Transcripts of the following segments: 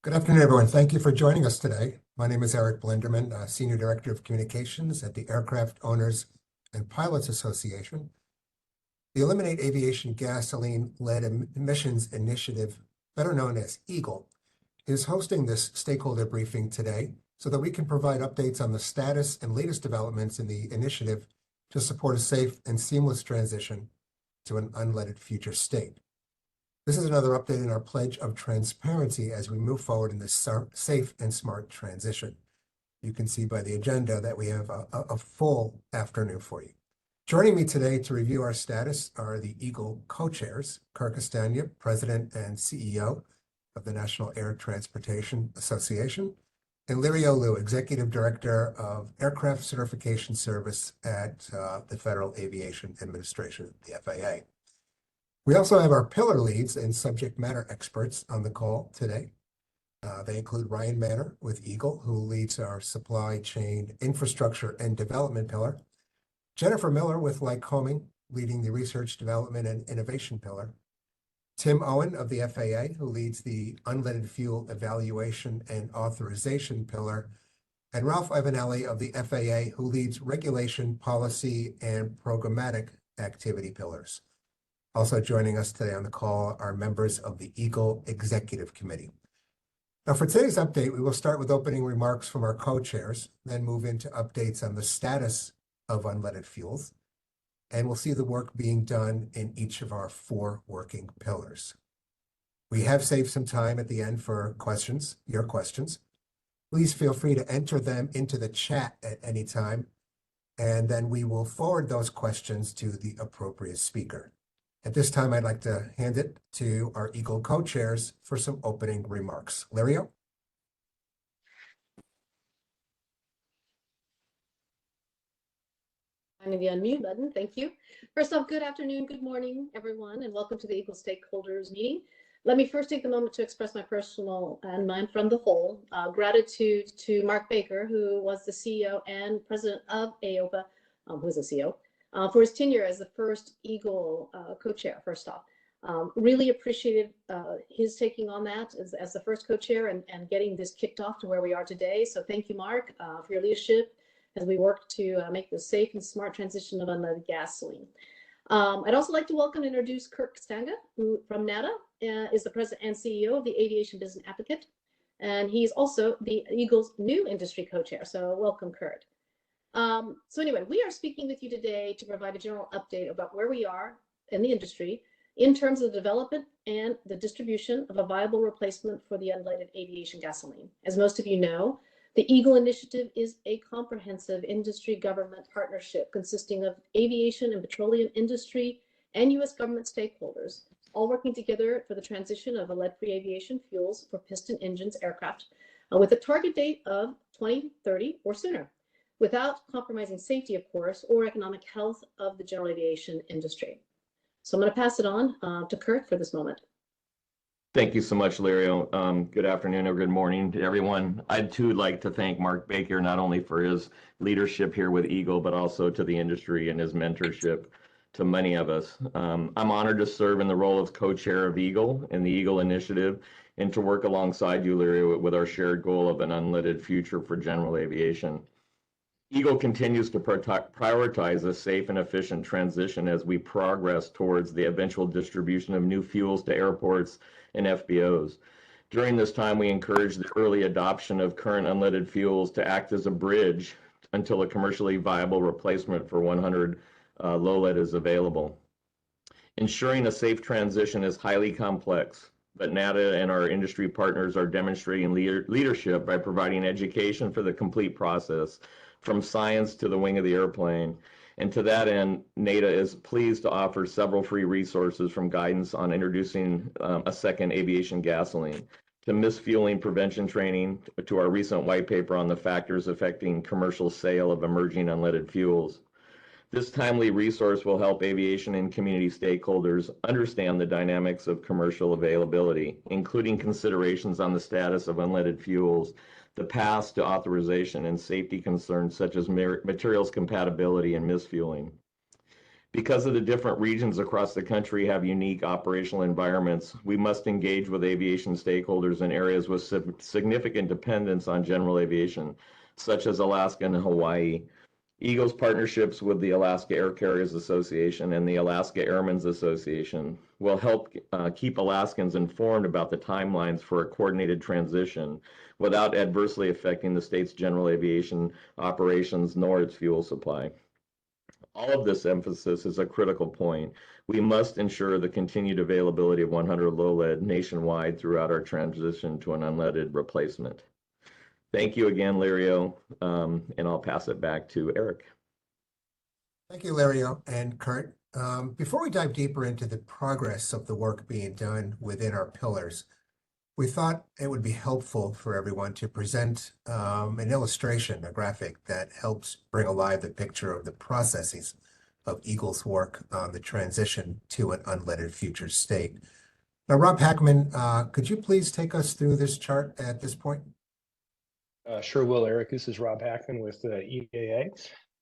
Good afternoon, everyone. Thank you for joining us today. My name is Eric Blenderman, Senior Director of Communications at the Aircraft Owners and Pilots Association. The Eliminate Aviation Gasoline-Led Emissions Initiative, better known as EAGLE, is hosting this stakeholder briefing today so that we can provide updates on the status and latest developments in the initiative to support a safe and seamless transition to an unleaded future state. This is another update in our pledge of transparency as we move forward in this safe and smart transition. You can see by the agenda that we have a full afternoon for you. Joining me today to review our status are the EAGLE co-chairs, Kirk Castagna, President and CEO of the National Air Transportation Association, and Lirio Liu, Executive Director of Aircraft Certification Service at the Federal Aviation Administration, the FAA. We also have our pillar leads and subject matter experts on the call today. They include Ryan Manner with EAGLE, who leads our supply chain infrastructure and development pillar. Jennifer Miller with Lycoming, leading the research, development, and innovation pillar. Tim Owen of the FAA, who leads the unleaded fuel evaluation and authorization pillar. And Ralph Ivanelli of the FAA, who leads regulation, policy, and programmatic activity pillars. Also joining us today on the call are members of the EAGLE Executive Committee. Now for today's update, we will start with opening remarks from our co-chairs, then move into updates on the status of unleaded fuels, and we'll see the work being done in each of our 4 working pillars. We have saved some time at the end for questions, your questions. Please feel free to enter them into the chat at any time, and then we will forward those questions to the appropriate speaker. At this time, I'd like to hand it to our EAGLE co-chairs for some opening remarks. Lirio? Finding the unmute button, thank you. First off, good afternoon, good morning, everyone, and welcome to the EAGLE Stakeholders meeting. Let me first take the moment to express my personal and mine from the whole gratitude to Mark Baker, who was the CEO and president of AOPA, who is the CEO, for his tenure as the first EAGLE co-chair, first off. Really appreciated his taking on that as the first co-chair and getting this kicked off to where we are today. So thank you, Mark, for your leadership as we work to make the safe and smart transition of unleaded gasoline. I'd also like to welcome and introduce Kirk Castagna, who from NATA is the president and CEO of the Aviation Business Advocate. And he's also the EAGLE's new industry co-chair. So welcome, Kirk. So anyway, we are speaking with you today to provide a general update about where we are in the industry in terms of the development and the distribution of a viable replacement for the unleaded aviation gasoline. As most of you know, the EAGLE initiative is a comprehensive industry government partnership consisting of aviation and petroleum industry and U.S. government stakeholders, all working together for the transition of a lead-free aviation fuels for piston engines aircraft with a target date of 2030 or sooner, without compromising safety, of course, or economic health of the general aviation industry. So I'm going to pass it on to Kurt for this moment. Thank you so much, Lirio. Good afternoon or good morning to everyone. I'd too like to thank Mark Baker, not only for his leadership here with EAGLE, but also to the industry and his mentorship to many of us. I'm honored to serve in the role of co-chair of EAGLE and the EAGLE initiative and to work alongside you, Lirio, with our shared goal of an unleaded future for general aviation. EAGLE continues to prioritize a safe and efficient transition as we progress towards the eventual distribution of new fuels to airports and FBOs. During this time, we encourage the early adoption of current unleaded fuels to act as a bridge until a commercially viable replacement for 100 low lead is available. Ensuring a safe transition is highly complex, but NATA and our industry partners are demonstrating leadership by providing education for the complete process, from science to the wing of the airplane. And to that end, NATA is pleased to offer several free resources, from guidance on introducing a second aviation gasoline, to misfueling prevention training, to our recent white paper on the factors affecting commercial sale of emerging unleaded fuels. This timely resource will help aviation and community stakeholders understand the dynamics of commercial availability, including considerations on the status of unleaded fuels, the paths to authorization, and safety concerns such as materials compatibility and misfueling. Because of the different regions across the country have unique operational environments, we must engage with aviation stakeholders in areas with significant dependence on general aviation, such as Alaska and Hawaii. Eagle's partnerships with the Alaska Air Carriers Association and the Alaska Airmen's Association will help keep Alaskans informed about the timelines for a coordinated transition without adversely affecting the state's general aviation operations nor its fuel supply. All of this emphasis is a critical point. We must ensure the continued availability of 100 low lead nationwide throughout our transition to an unleaded replacement. Thank you again, Lario, and I'll pass it back to Eric. Thank you, Lario and Kurt. Before we dive deeper into the progress of the work being done within our pillars, we thought it would be helpful for everyone to present an illustration, a graphic that helps bring alive the picture of the processes of Eagle's work on the transition to an unleaded future state. Now, Rob Hackman, could you please take us through this chart at this point? Sure will, Eric. This is Rob Hackman with EAA.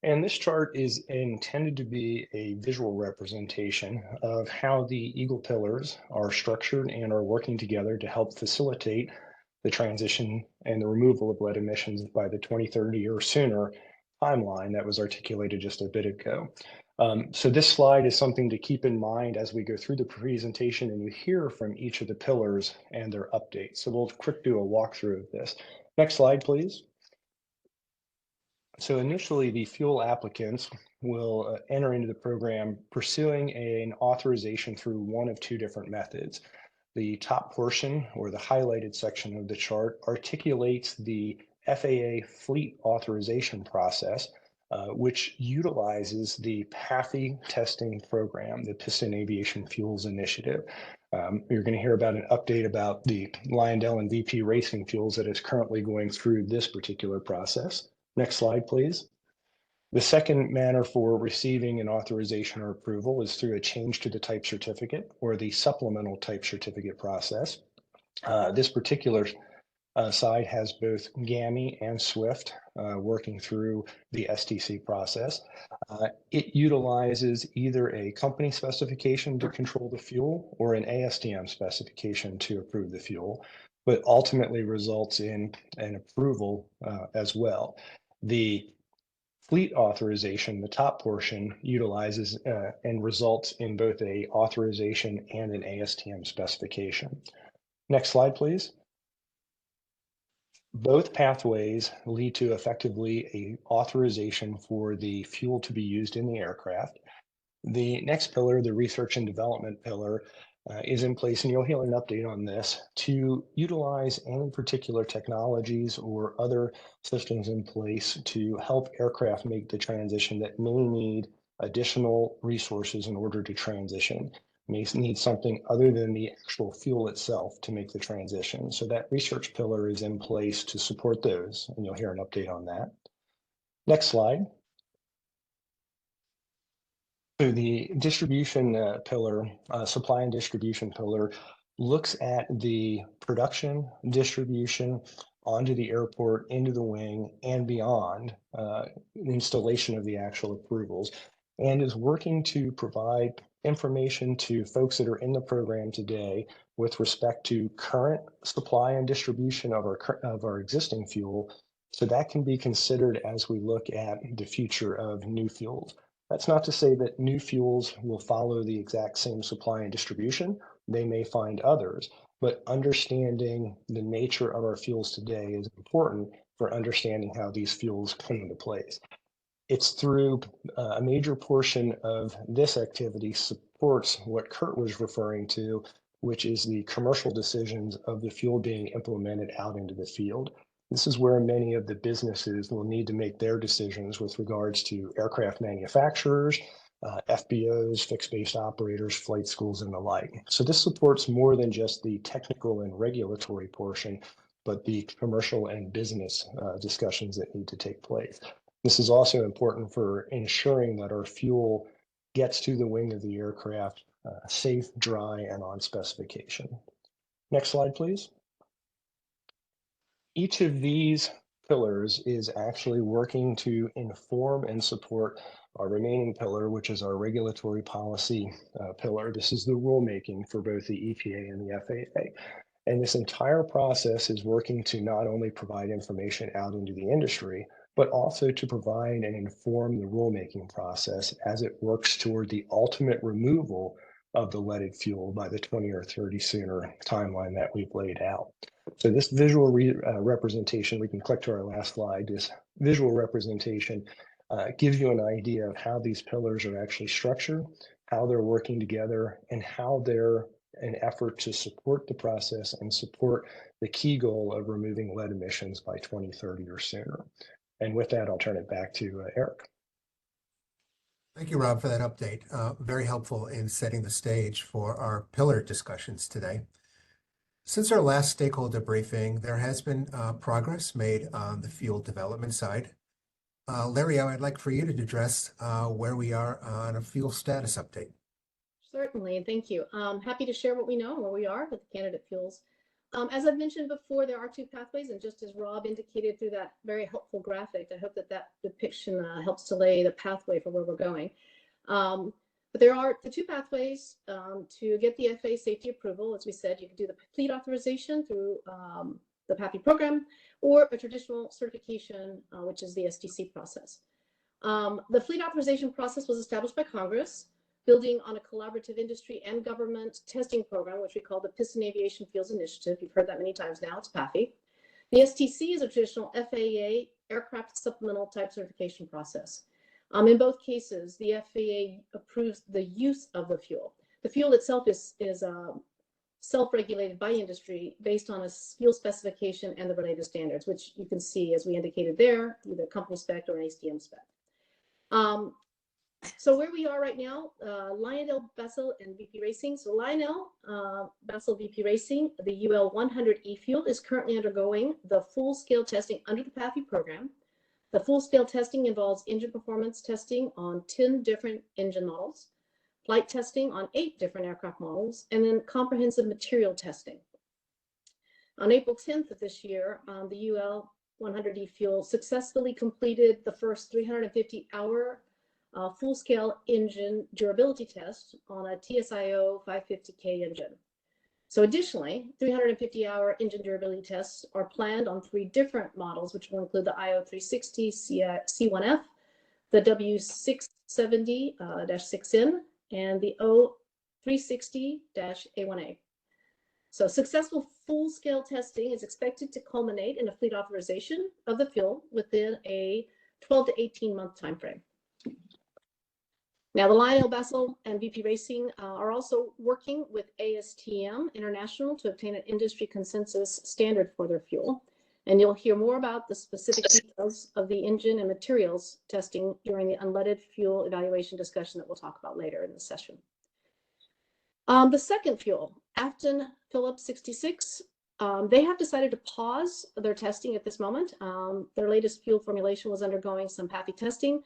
And this chart is intended to be a visual representation of how the Eagle pillars are structured and are working together to help facilitate the transition and the removal of lead emissions by the 2030 or sooner timeline that was articulated just a bit ago. So this slide is something to keep in mind as we go through the presentation and you hear from each of the pillars and their updates. So we'll quick do a walkthrough of this. Next slide, please. So initially, the fuel applicants will enter into the program pursuing an authorization through one of two different methods. The top portion, or the highlighted section of the chart, articulates the FAA fleet authorization process, which utilizes the PAFI testing program, the Piston Aviation Fuels Initiative. You're going to hear about an update about the Lyondell and VP Racing Fuels that is currently going through this particular process. Next slide, please. The second manner for receiving an authorization or approval is through a change to the type certificate or the supplemental type certificate process. This particular side has both GAMI and SWIFT working through the STC process. It utilizes either a company specification to control the fuel or an ASTM specification to approve the fuel, but ultimately results in an approval as well. The fleet authorization, the top portion, utilizes and results in both a authorization and an ASTM specification. Next slide, please. Both pathways lead to effectively an authorization for the fuel to be used in the aircraft. The next pillar, the research and development pillar, is in place, and you'll hear an update on this, to utilize any particular technologies or other systems in place to help aircraft make the transition that may need additional resources in order to transition, may need something other than the actual fuel itself to make the transition. So that research pillar is in place to support those, and you'll hear an update on that. Next slide. So the distribution pillar, supply and distribution pillar, looks at the production, distribution onto the airport, into the wing, and beyond installation of the actual approvals, and is working to provide information to folks that are in the program today with respect to current supply and distribution of our existing fuel, so that can be considered as we look at the future of new fuels. That's not to say that new fuels will follow the exact same supply and distribution. They may find others, but understanding the nature of our fuels today is important for understanding how these fuels come into place. It's through a major portion of this activity supports what Kurt was referring to, which is the commercial decisions of the fuel being implemented out into the field. This is where many of the businesses will need to make their decisions with regards to aircraft manufacturers, FBOs, fixed-base operators, flight schools, and the like. So this supports more than just the technical and regulatory portion, but the commercial and business discussions that need to take place. This is also important for ensuring that our fuel gets to the wing of the aircraft safe, dry, and on specification. Next slide, please. Each of these pillars is actually working to inform and support our remaining pillar, which is our regulatory policy pillar. This is the rulemaking for both the EPA and the FAA. And this entire process is working to not only provide information out into the industry, but also to provide and inform the rulemaking process as it works toward the ultimate removal of the leaded fuel by the 20 or 30 sooner timeline that we've laid out. So this visual representation, we can click to our last slide, this visual representation gives you an idea of how these pillars are actually structured, how they're working together, and how they're an effort to support the process and support the key goal of removing lead emissions by 2030 or sooner. And with that, I'll turn it back to Eric. Thank you, Rob, for that update. Very helpful in setting the stage for our pillar discussions today. Since our last stakeholder briefing, there has been progress made on the fuel development side. Larry, I'd like for you to address where we are on a fuel status update. Certainly, and thank you. Happy to share what we know and where we are with the candidate fuels. As I've mentioned before, there are two pathways, and just as Rob indicated through that very helpful graphic, I hope that that depiction helps to lay the pathway for where we're going. But there are the two pathways to get the FAA safety approval. As we said, you can do the fleet authorization through the PAPI program, or a traditional certification, which is the STC process. The fleet authorization process was established by Congress, building on a collaborative industry and government testing program, which we call the Piston Aviation Fuels Initiative. You've heard that many times now, it's PAFI. The STC is a traditional FAA aircraft supplemental type certification process. In both cases, the FAA approves the use of the fuel. The fuel itself is self-regulated by industry based on a fuel specification and the related standards, which you can see, as we indicated there, either company spec or an ACM spec. So where we are right now, Lionel, Bessel, and VP Racing. So Lionel, Bessel, VP Racing, the UL 100E fuel is currently undergoing the full-scale testing under the PAFI program. The full-scale testing involves engine performance testing on 10 different engine models, flight testing on 8 different aircraft models, and then comprehensive material testing. On April 10th of this year, the UL 100E fuel successfully completed the first 350-hour full-scale engine durability test on a TSIO 550K engine. So additionally, 350-hour engine durability tests are planned on 3 different models, which will include the IO360 C1F, the W670-6N, and the O360-A1A. So successful full-scale testing is expected to culminate in a fleet authorization of the fuel within a 12 to 18-month timeframe. Now, the Lionel, Bessel, and VP Racing are also working with ASTM International to obtain an industry consensus standard for their fuel. And you'll hear more about the specific details of the engine and materials testing during the unleaded fuel evaluation discussion that we'll talk about later in the session. The second fuel, Afton Phillips 66, they have decided to pause their testing at this moment. Their latest fuel formulation was undergoing some PAFI testing.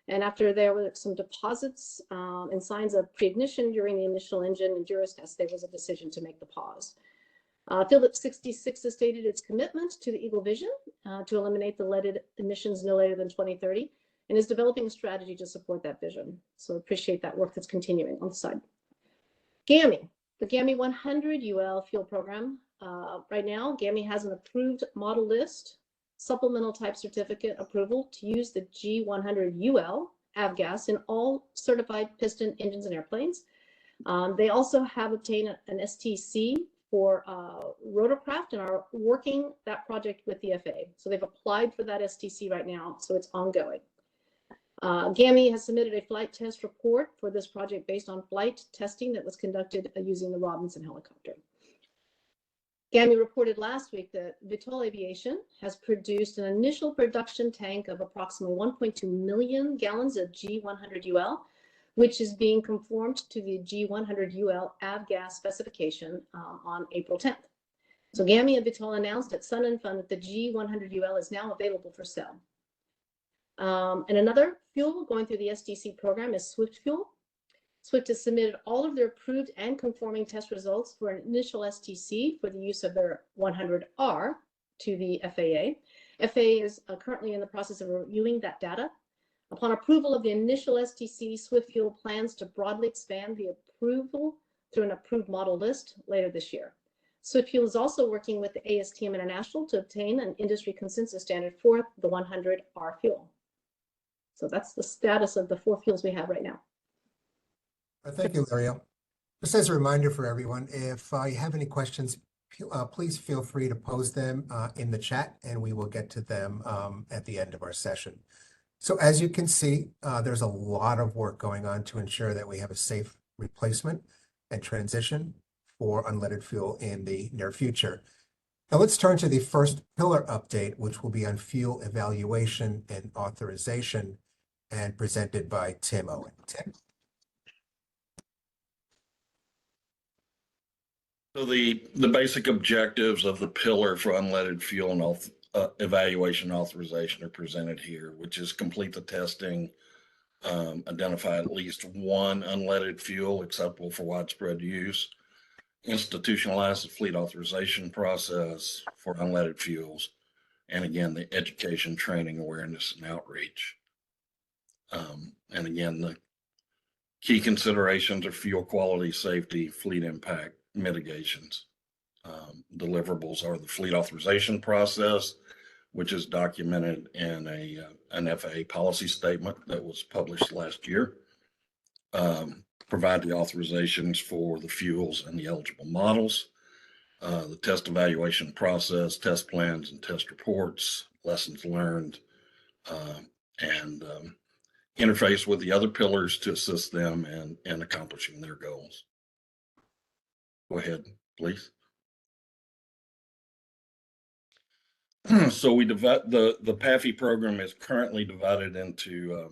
And after there were some deposits and signs of pre-ignition during the initial engine endurance test, there was a decision to make the pause. Phillips 66 has stated its commitment to the Eagle Vision to eliminate the leaded emissions no later than 2030, and is developing a strategy to support that vision. So appreciate that work that's continuing on the side. GAMI, the GAMI 100 UL fuel program. Right now, GAMI has an approved model list supplemental type certificate approval to use the G100 UL avgas in all certified piston engines and airplanes. They also have obtained an STC for rotorcraft and are working that project with the FAA. So they've applied for that STC right now, so it's ongoing. GAMI has submitted a flight test report for this project based on flight testing that was conducted using the Robinson helicopter. GAMI reported last week that Vitol Aviation has produced an initial production tank of approximately 1.2 million gallons of G100 UL, which is being conformed to the G100 UL avgas specification on April 10th. So GAMI and Vitol announced at Sun and Fun that the G100 UL is now available for sale. And another fuel going through the STC program is Swift Fuel. Swift has submitted all of their approved and conforming test results for an initial STC for the use of their 100R to the FAA. FAA is currently in the process of reviewing that data. Upon approval of the initial STC, Swift Fuel plans to broadly expand the approval through an approved model list later this year. Swift Fuel is also working with the ASTM International to obtain an industry consensus standard for the 100R fuel. So that's the status of the 4 fuels we have right now. Thank you, Lario. Just as a reminder for everyone, if you have any questions, please feel free to pose them in the chat, and we will get to them at the end of our session. So as you can see, there's a lot of work going on to ensure that we have a safe replacement and transition for unleaded fuel in the near future. Now let's turn to the first pillar update, which will be on fuel evaluation and authorization, and presented by Tim Owen. Tim? So the basic objectives of the pillar for unleaded fuel and evaluation authorization are presented here, which is complete the testing, identify at least one unleaded fuel acceptable for widespread use, institutionalize the fleet authorization process for unleaded fuels, and again, the education, training, awareness, and outreach. And again, the key considerations are fuel quality, safety, fleet impact, mitigations. Deliverables are the fleet authorization process, which is documented in an FAA policy statement that was published last year. Provide the authorizations for the fuels and the eligible models, the test evaluation process, test plans and test reports, lessons learned, and interface with the other pillars to assist them in accomplishing their goals. Go ahead, please. So we divide the PAFI program is currently divided into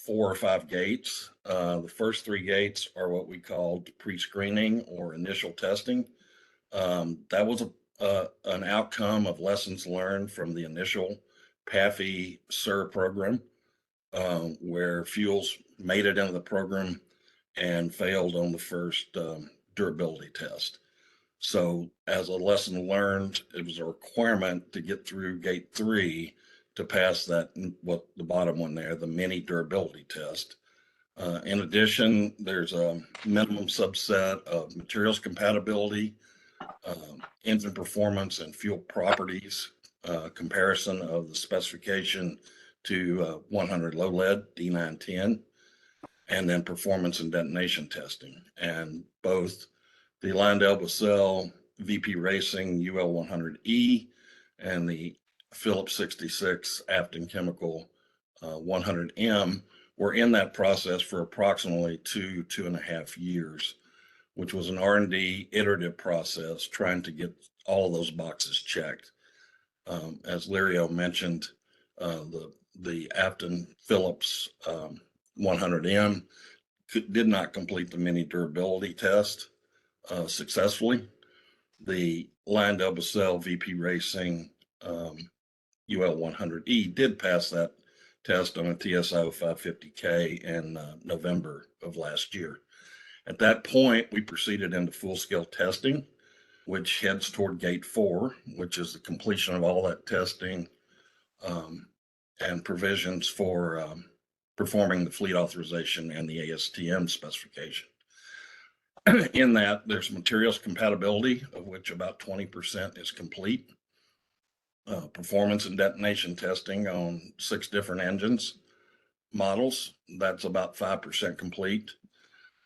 4 or 5 gates. The first 3 gates are what we called pre-screening or initial testing. That was an outcome of lessons learned from the initial PAFI SIR program, where fuels made it into the program and failed on the first durability test. So as a lesson learned, it was a requirement to get through gate 3 to pass that, what the bottom one there, the mini durability test. In addition, there's a minimum subset of materials compatibility, engine performance and fuel properties, comparison of the specification to 100 low lead D910, and then performance and detonation testing. And both the LyondellBasell VP Racing UL100E and the Phillips 66 Afton Chemical 100M were in that process for approximately 2.5 years, which was an R&D iterative process trying to get all of those boxes checked. As Lario mentioned, the Afton Phillips 100M did not complete the mini durability test successfully. The LyondellBasell VP Racing UL100E did pass that test on a TSI 550K in November of last year. At that point, we proceeded into full-scale testing, which heads toward gate 4, which is the completion of all that testing and provisions for performing the fleet authorization and the ASTM specification. In that, there's materials compatibility, of which about 20% is complete. Performance and detonation testing on 6 different engines models, that's about 5% complete.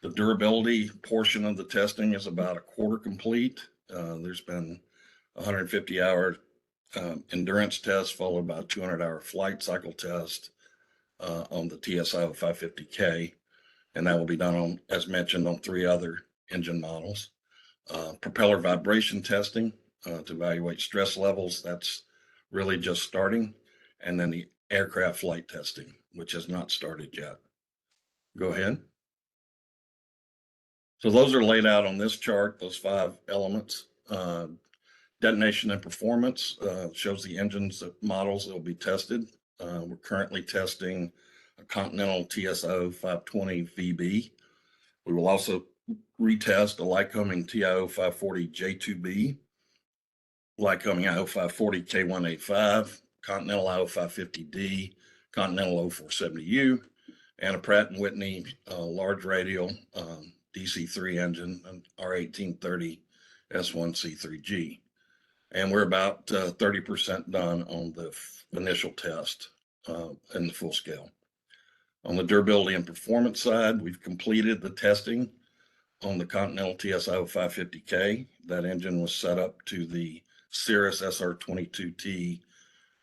The durability portion of the testing is about a quarter complete. There's been 150-hour endurance test followed by a 200-hour flight cycle test on the TSI 550K, and that will be done on, as mentioned, on 3 other engine models. Propeller vibration testing to evaluate stress levels, that's really just starting, and then the aircraft flight testing, which has not started yet. Go ahead. So those are laid out on this chart, those 5 elements. Detonation and performance shows the engines models that will be tested. We're currently testing a Continental TSO 520 VB. We will also retest a Lycoming TIO 540 J2B, Lycoming IO 540 K185, Continental IO 550D, Continental 0470U, and a Pratt & Whitney large radial DC-3 engine, an R1830 S1C3G. And we're about 30% done on the initial test in the full scale. On the durability and performance side, we've completed the testing on the Continental TSI 550K. That engine was set up to the Cirrus SR22T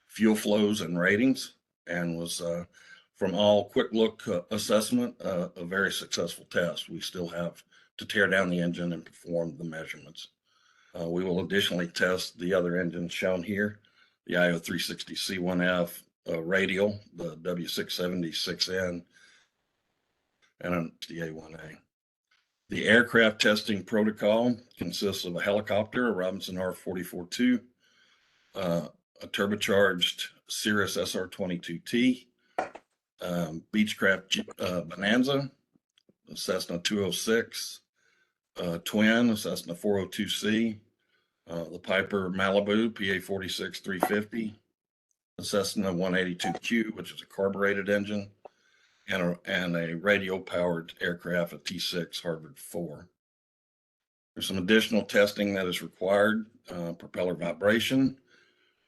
fuel flows and ratings, and was from all quick look assessment, a very successful test. We still have to tear down the engine and perform the measurements. We will additionally test the other engines shown here, the IO360C1F radial, the W670-6N, and an DA1A. The aircraft testing protocol consists of a helicopter, a Robinson R44-2, a turbocharged Cirrus SR22T, Beechcraft Bonanza, a Cessna 206, twin, a Cessna 402C, the Piper Malibu PA-46-350, a Cessna 182Q, which is a carbureted engine, and a radio-powered aircraft, a T6 Harvard 4. There's some additional testing that is required, propeller vibration,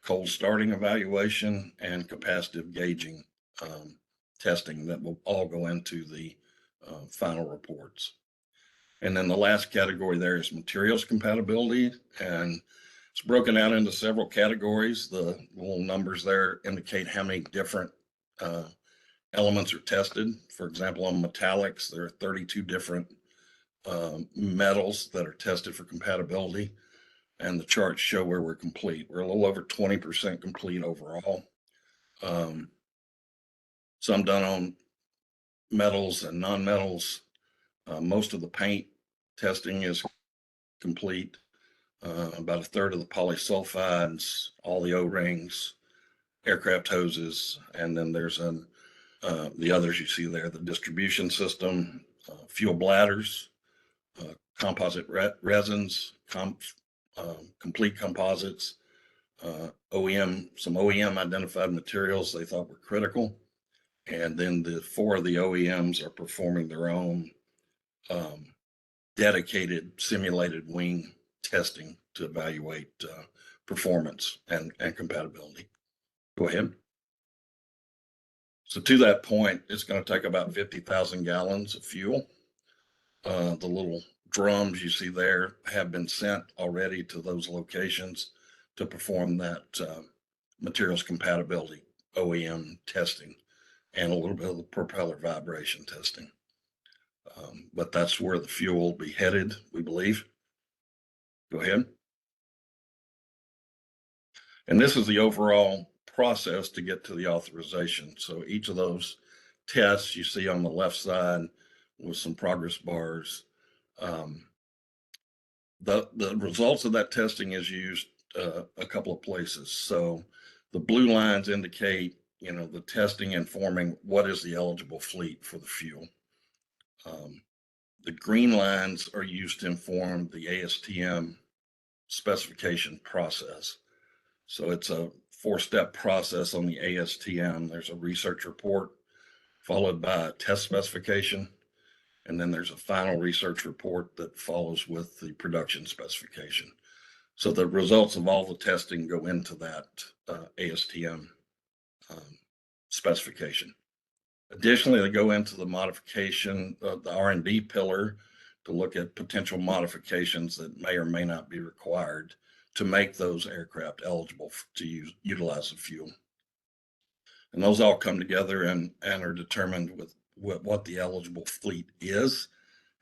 cold starting evaluation, and capacitive gauging testing that will all go into the final reports. And then the last category there is materials compatibility, and it's broken out into several categories. The little numbers there indicate how many different elements are tested. For example, on metallics, there are 32 different metals that are tested for compatibility, and the charts show where we're complete. We're a little over 20% complete overall. Some done on metals and non-metals. Most of the paint testing is complete. About a third of the polysulfides, all the O-rings, aircraft hoses, and then there's the others you see there, the distribution system, fuel bladders, composite resins, complete composites, some OEM identified materials they thought were critical. And then the 4 of the OEMs are performing their own dedicated simulated wing testing to evaluate performance and compatibility. Go ahead. So to that point, it's going to take about 50,000 gallons of fuel. The little drums you see there have been sent already to those locations to perform that materials compatibility OEM testing and a little bit of the propeller vibration testing. But that's where the fuel will be headed, we believe. Go ahead. And this is the overall process to get to the authorization. So each of those tests you see on the left side with some progress bars. The results of that testing is used a couple of places. So the blue lines indicate, the testing informing what is the eligible fleet for the fuel. The green lines are used to inform the ASTM specification process. So it's a 4-step process on the ASTM. There's a research report followed by a test specification, and then there's a final research report that follows with the production specification. So the results of all the testing go into that ASTM specification. Additionally, they go into the modification of the R&D pillar to look at potential modifications that may or may not be required to make those aircraft eligible to utilize the fuel. And those all come together and are determined with what the eligible fleet is,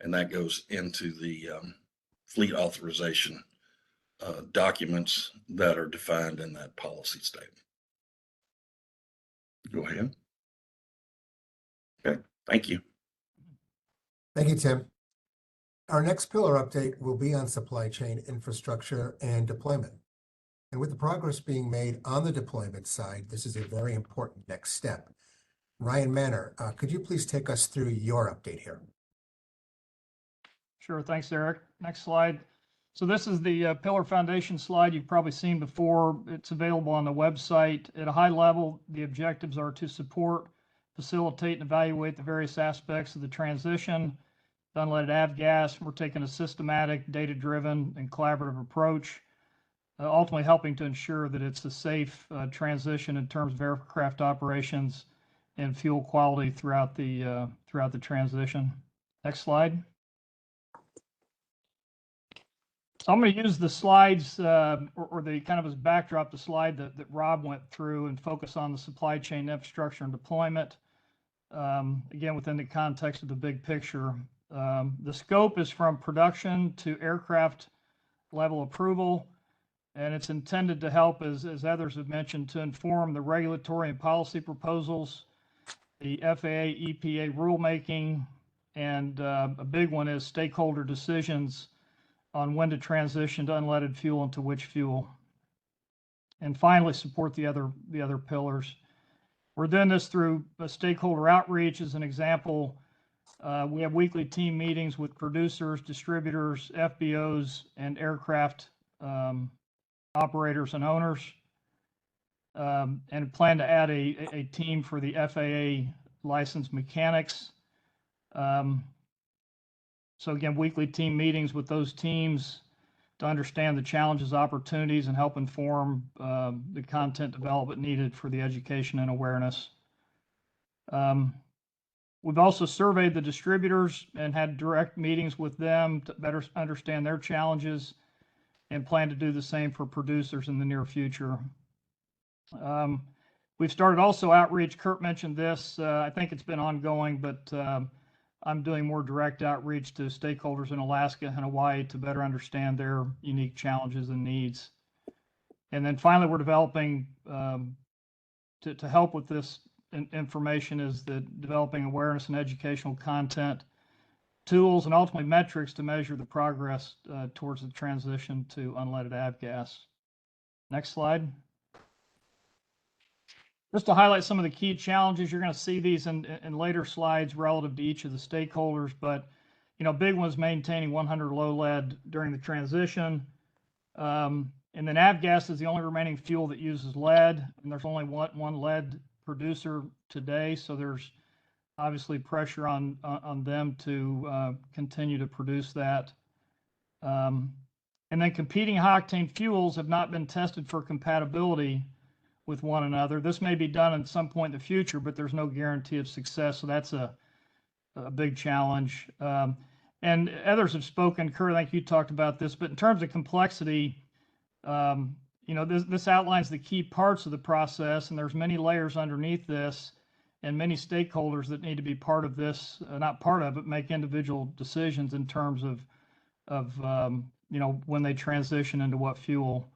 and that goes into the fleet authorization documents that are defined in that policy statement. Go ahead. Okay, thank you. Thank you, Tim. Our next pillar update will be on supply chain infrastructure and deployment. And with the progress being made on the deployment side, this is a very important next step. Ryan Manner, could you please take us through your update here? Sure, thanks, Eric. Next slide. So this is the pillar foundation slide you've probably seen before. It's available on the website. At a high level, the objectives are to support, facilitate, and evaluate the various aspects of the transition to unleaded avgas. We're taking a systematic, data-driven, and collaborative approach, ultimately helping to ensure that it's a safe transition in terms of aircraft operations and fuel quality throughout the transition. Next slide. So I'm going to use the slides or the kind of as backdrop, the slide that Rob went through, and focus on the supply chain infrastructure and deployment. Again, within the context of the big picture. The scope is from production to aircraft level approval, and it's intended to help, as others have mentioned, to inform the regulatory and policy proposals, the FAA, EPA rulemaking, and a big one is stakeholder decisions on when to transition to unleaded fuel and to which fuel. And finally, support the other pillars. We're doing this through a stakeholder outreach. As an example, we have weekly team meetings with producers, distributors, FBOs, and aircraft operators and owners, and plan to add a team for the FAA licensed mechanics. So again, weekly team meetings with those teams to understand the challenges, opportunities, and help inform the content development needed for the education and awareness. We've also surveyed the distributors and had direct meetings with them to better understand their challenges, and plan to do the same for producers in the near future. We've started also outreach. Kurt mentioned this. I think it's been ongoing, but I'm doing more direct outreach to stakeholders in Alaska and Hawaii to better understand their unique challenges and needs. And then finally, we're developing, to help with this information, is developing awareness and educational content, tools, and ultimately metrics to measure the progress towards the transition to unleaded avgas. Next slide. Just to highlight some of the key challenges, you're going to see these in later slides relative to each of the stakeholders, but big ones: maintaining 100 low lead during the transition. And then avgas is the only remaining fuel that uses lead, and there's only one lead producer today, so there's obviously pressure on them to continue to produce that. And then competing high octane fuels have not been tested for compatibility with one another. This may be done at some point in the future, but there's no guarantee of success. So that's a big challenge. And others have spoken. Kurt, I think you talked about this, but in terms of complexity, this outlines the key parts of the process, and there's many layers underneath this, and many stakeholders that need to be part of this, not part of it, make individual decisions in terms of when they transition into what fuel.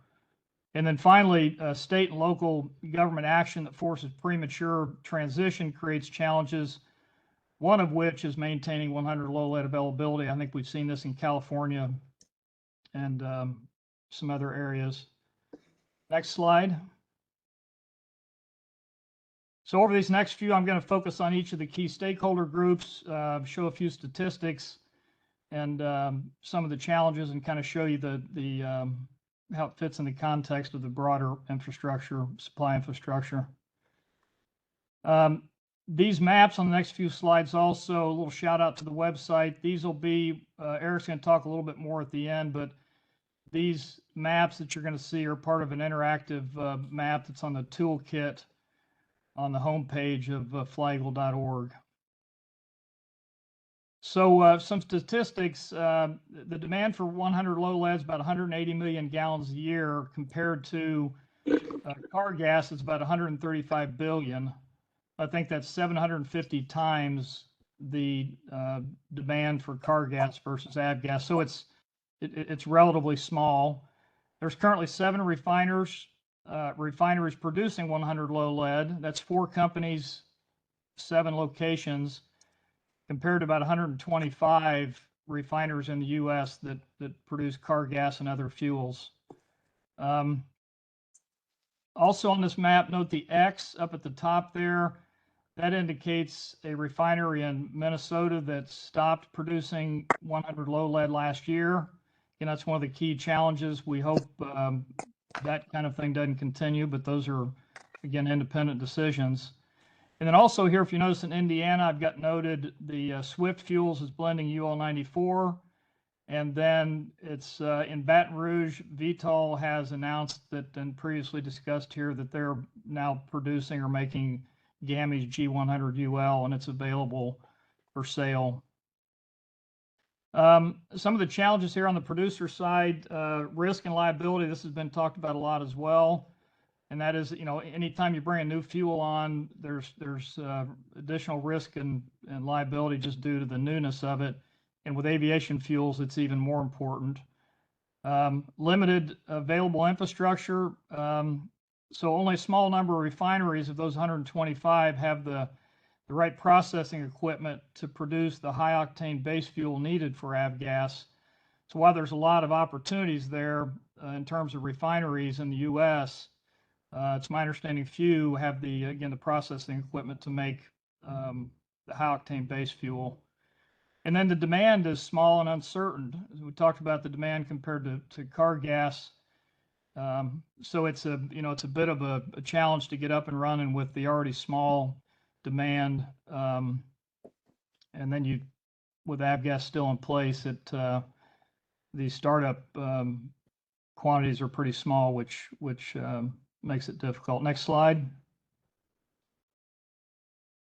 And then finally, state and local government action that forces premature transition creates challenges, one of which is maintaining 100 low lead availability. I think we've seen this in California and some other areas. Next slide. So over these next few, I'm going to focus on each of the key stakeholder groups, show a few statistics and some of the challenges, and kind of show you the how it fits in the context of the broader infrastructure, supply infrastructure. These maps on the next few slides, also a little shout out to the website. These will be, Eric's going to talk a little bit more at the end, but these maps that you're going to see are part of an interactive map that's on the toolkit on the homepage of flyeagle.org. So some statistics, the demand for 100 low lead is about 180 million gallons a year, compared to car gas is about 135 billion. I think that's 750 times the demand for car gas versus avgas. So it's relatively small. There's currently 7 refineries producing 100 low lead. That's 4 companies, 7 locations, compared to about 125 refiners in the U.S. that produce car gas and other fuels. Also on this map, note the X up at the top there. That indicates a refinery in Minnesota that stopped producing 100 low lead last year. that's one of the key challenges. We hope that kind of thing doesn't continue, but those are, again, independent decisions. And then also here, if you notice in Indiana, I've got noted the Swift Fuels is blending UL 94. And then it's in Baton Rouge, Vitol has announced that, and previously discussed here, that they're now producing or making GAMI's G100 UL, and it's available for sale. Some of the challenges here on the producer side, risk and liability, this has been talked about a lot as well. And that is, anytime you bring a new fuel on, there's additional risk and liability just due to the newness of it. And with aviation fuels, it's even more important. Limited available infrastructure. So only a small number of refineries of those 125 have the right processing equipment to produce the high octane base fuel needed for avgas. So while there's a lot of opportunities there in terms of refineries in the U.S., it's my understanding few have the processing equipment to make the high octane base fuel. And then the demand is small and uncertain. We talked about the demand compared to car gas. So it's a bit of a challenge to get up and running with the already small demand. And then with avgas still in place, the startup quantities are pretty small, which makes it difficult. Next slide.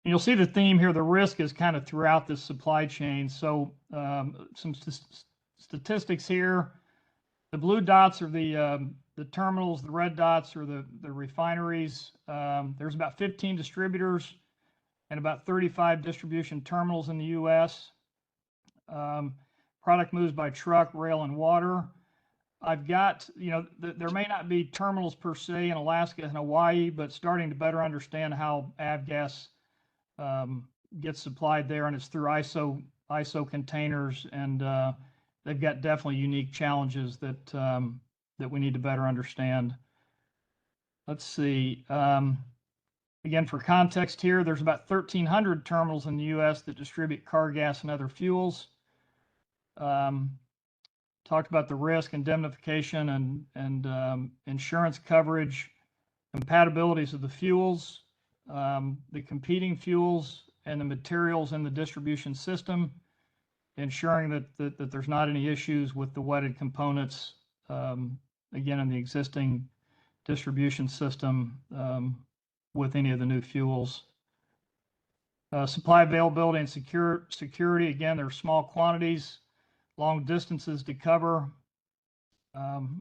You'll see the theme here. The risk is kind of throughout this supply chain. So some statistics here. The blue dots are the terminals. The red dots are the refineries. There's about 15 distributors and about 35 distribution terminals in the U.S. Product moves by truck, rail, and water. I've got, there may not be terminals per se in Alaska and Hawaii, but starting to better understand how avgas gets supplied there, and it's through ISO containers, and they've got definitely unique challenges that we need to better understand. Let's see. Again, for context here, there's about 1,300 terminals in the U.S. that distribute car gas and other fuels. Talked about the risk, indemnification, and insurance coverage, compatibilities of the fuels, the competing fuels, and the materials in the distribution system, ensuring that there's not any issues with the wetted components, again, in the existing distribution system with any of the new fuels. Supply availability and security, again, there are small quantities, long distances to cover.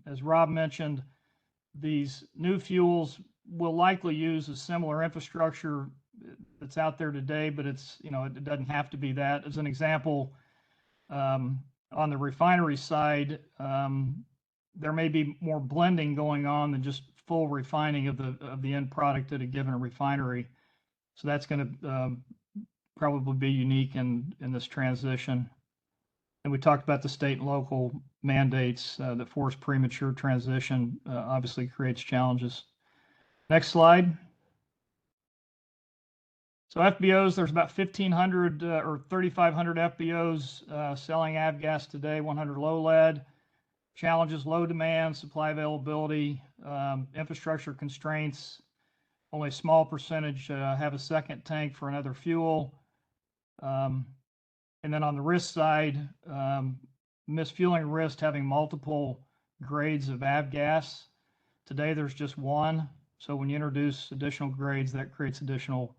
As Rob mentioned, these new fuels will likely use a similar infrastructure that's out there today, but it doesn't have to be that. As an example, on the refinery side, there may be more blending going on than just full refining of the end product at a given refinery. So that's going to probably be unique in this transition. And we talked about the state and local mandates that force premature transition, obviously creates challenges. Next slide. So FBOs, there's about 1,500 or 3,500 FBOs selling avgas today, 100 low lead. Challenges: low demand, supply availability, infrastructure constraints. Only a small percentage have a second tank for another fuel. And then on the risk side, misfueling risk, having multiple grades of avgas. Today, there's just one. So when you introduce additional grades, that creates additional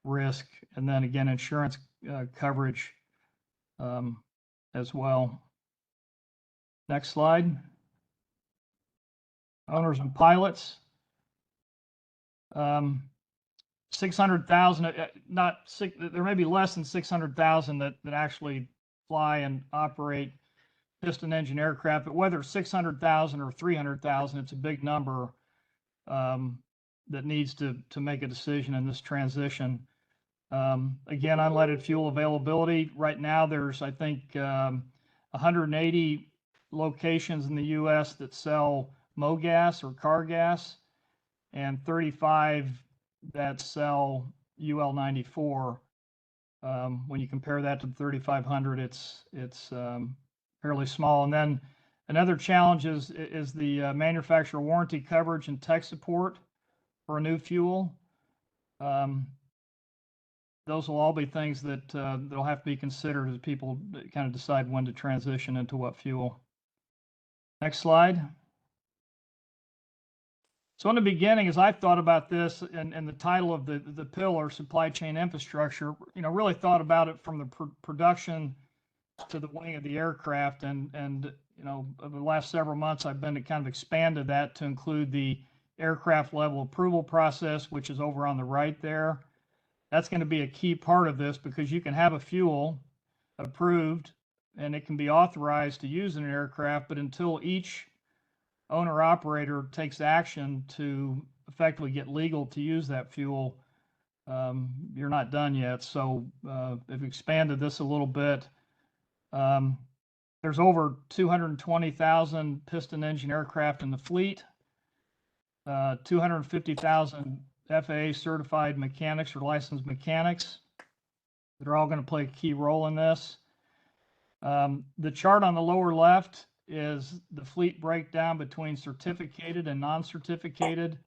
risk. And then again, insurance coverage as well. Next slide. Owners and pilots. 600,000, there may be less than 600,000 that actually fly and operate piston engine aircraft, but whether it's 600,000 or 300,000, it's a big number that needs to make a decision in this transition. Again, unleaded fuel availability. Right now, there's, I think, 180 locations in the U.S. that sell MoGas or car gas, and 35 that sell UL 94. When you compare that to the 3,500, it's fairly small. And then Another challenge is the manufacturer warranty coverage and tech support for a new fuel. Those will all be things that that'll have to be considered as people kind of decide when to transition into what fuel. Next slide. So in the beginning, as I thought about this and the title of the pillar, supply chain infrastructure, really thought about it from the production to the wing of the aircraft. And over the last several months, I've been to kind of expanded that to include the aircraft level approval process, which is over on the right there. That's going to be a key part of this because you can have a fuel approved and it can be authorized to use in an aircraft, but until each owner operator takes action to effectively get legal to use that fuel, you're not done yet. So I've expanded this a little bit. There's over 220,000 piston engine aircraft in the fleet, 250,000 FAA certified mechanics or licensed mechanics that are all going to play a key role in this. The chart on the lower left is the fleet breakdown between certificated and non-certificated.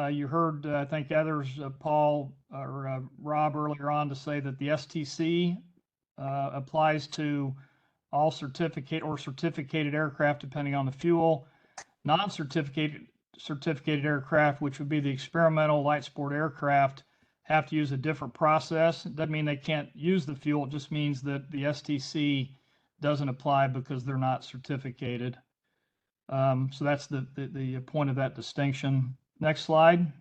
You heard, I think others, Paul or Rob earlier on to say that the STC applies to all certificate or certificated aircraft depending on the fuel. Non-certificated aircraft, which would be the experimental light sport aircraft, have to use a different process. It doesn't mean they can't use the fuel. It just means that the STC doesn't apply because they're not certificated. So that's the point of that distinction. Next slide.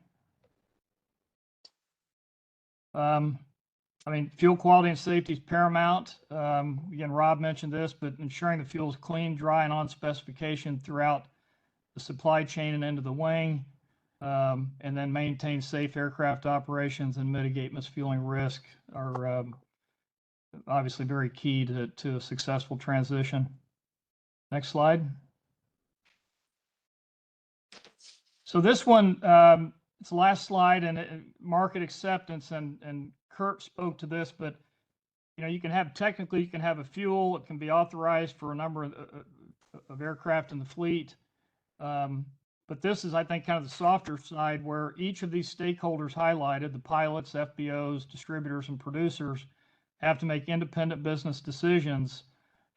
Fuel quality and safety is paramount. Again, Rob mentioned this, but ensuring the fuel is clean, dry, and on specification throughout the supply chain and into the wing, and then maintain safe aircraft operations and mitigate misfueling risk are obviously very key to a successful transition. Next slide. So this one, it's the last slide, and market acceptance, and Kurt spoke to this, but you can have technically, you can have a fuel, it can be authorized for a number of aircraft in the fleet. But this is, I think, kind of the softer side where each of these stakeholders highlighted, the pilots, FBOs, distributors, and producers, have to make independent business decisions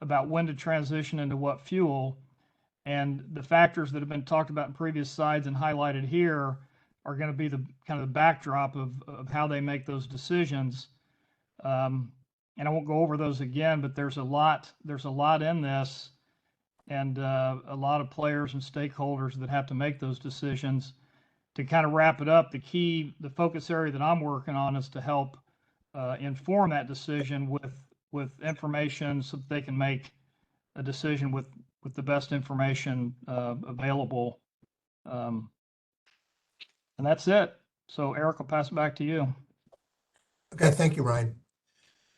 about when to transition into what fuel. And the factors that have been talked about in previous slides and highlighted here are going to be the kind of the backdrop of how they make those decisions. And I won't go over those again, but there's a lot in this, and a lot of players and stakeholders that have to make those decisions. To kind of wrap it up, the focus area that I'm working on is to help inform that decision with information so that they can make a decision with the best information available. And that's it. So Eric, I'll pass it back to you. Okay, thank you, Ryan.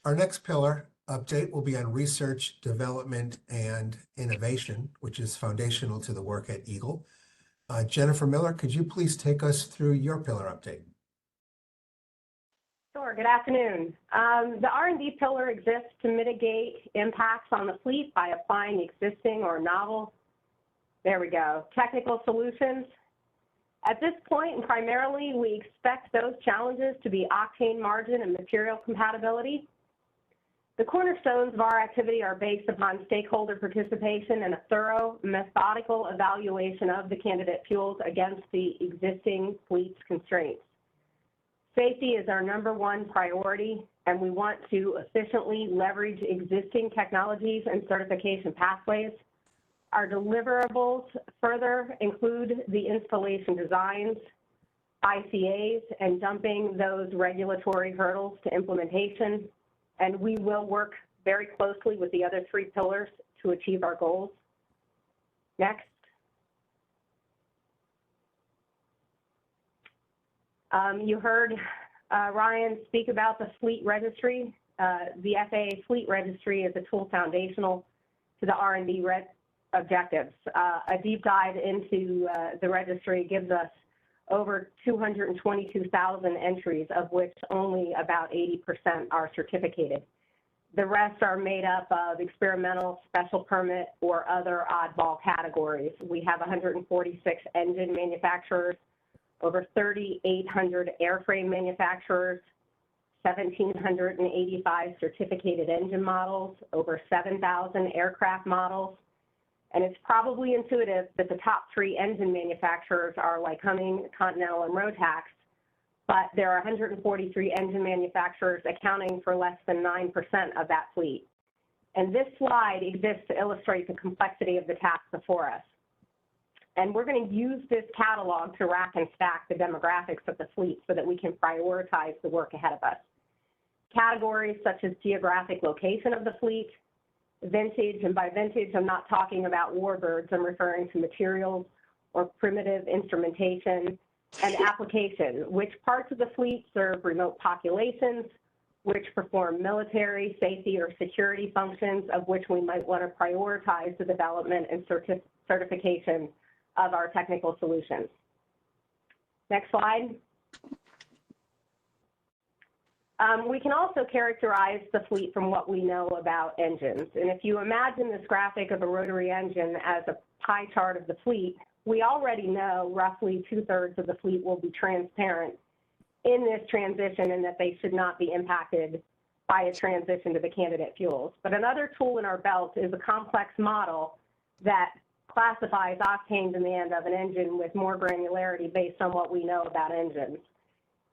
Our next pillar update will be on research, development, and innovation, which is foundational to the work at Eagle. Jennifer Miller, could you please take us through your pillar update? Sure, good afternoon. The R&D pillar exists to mitigate impacts on the fleet by applying existing or novel, technical solutions. At this point, primarily, we expect those challenges to be octane margin and material compatibility. The cornerstones of our activity are based upon stakeholder participation and a thorough, methodical evaluation of the candidate fuels against the existing fleet's constraints. Safety is our #1 priority, and we want to efficiently leverage existing technologies and certification pathways. Our deliverables further include the installation designs, ICAs, and dumping those regulatory hurdles to implementation. And we will work very closely with the other 3 pillars to achieve our goals. Next. You heard Ryan speak about the fleet registry. The FAA fleet registry is a tool foundational to the R&D objectives. A deep dive into the registry gives us over 222,000 entries, of which only about 80% are certificated. The rest are made up of experimental, special permit, or other oddball categories. We have 146 engine manufacturers, over 3,800 airframe manufacturers, 1,785 certificated engine models, over 7,000 aircraft models. And it's probably intuitive that the top 3 engine manufacturers are Lycoming, Continental, and Rotax, but there are 143 engine manufacturers accounting for less than 9% of that fleet. And this slide exists to illustrate the complexity of the task before us. And we're going to use this catalog to rack and stack the demographics of the fleet so that we can prioritize the work ahead of us. Categories such as geographic location of the fleet, vintage, and by vintage, I'm not talking about warbirds, I'm referring to materials or primitive instrumentation, and application, which parts of the fleet serve remote populations, which perform military, safety, or security functions, of which we might want to prioritize the development and certification of our technical solutions. Next slide. We can also characterize the fleet from what we know about engines. And if you imagine this graphic of a rotary engine as a pie chart of the fleet, we already know roughly 2/3 of the fleet will be transparent in this transition and that they should not be impacted by a transition to the candidate fuels. But another tool in our belt is a complex model that classifies octane demand of an engine with more granularity based on what we know about engines.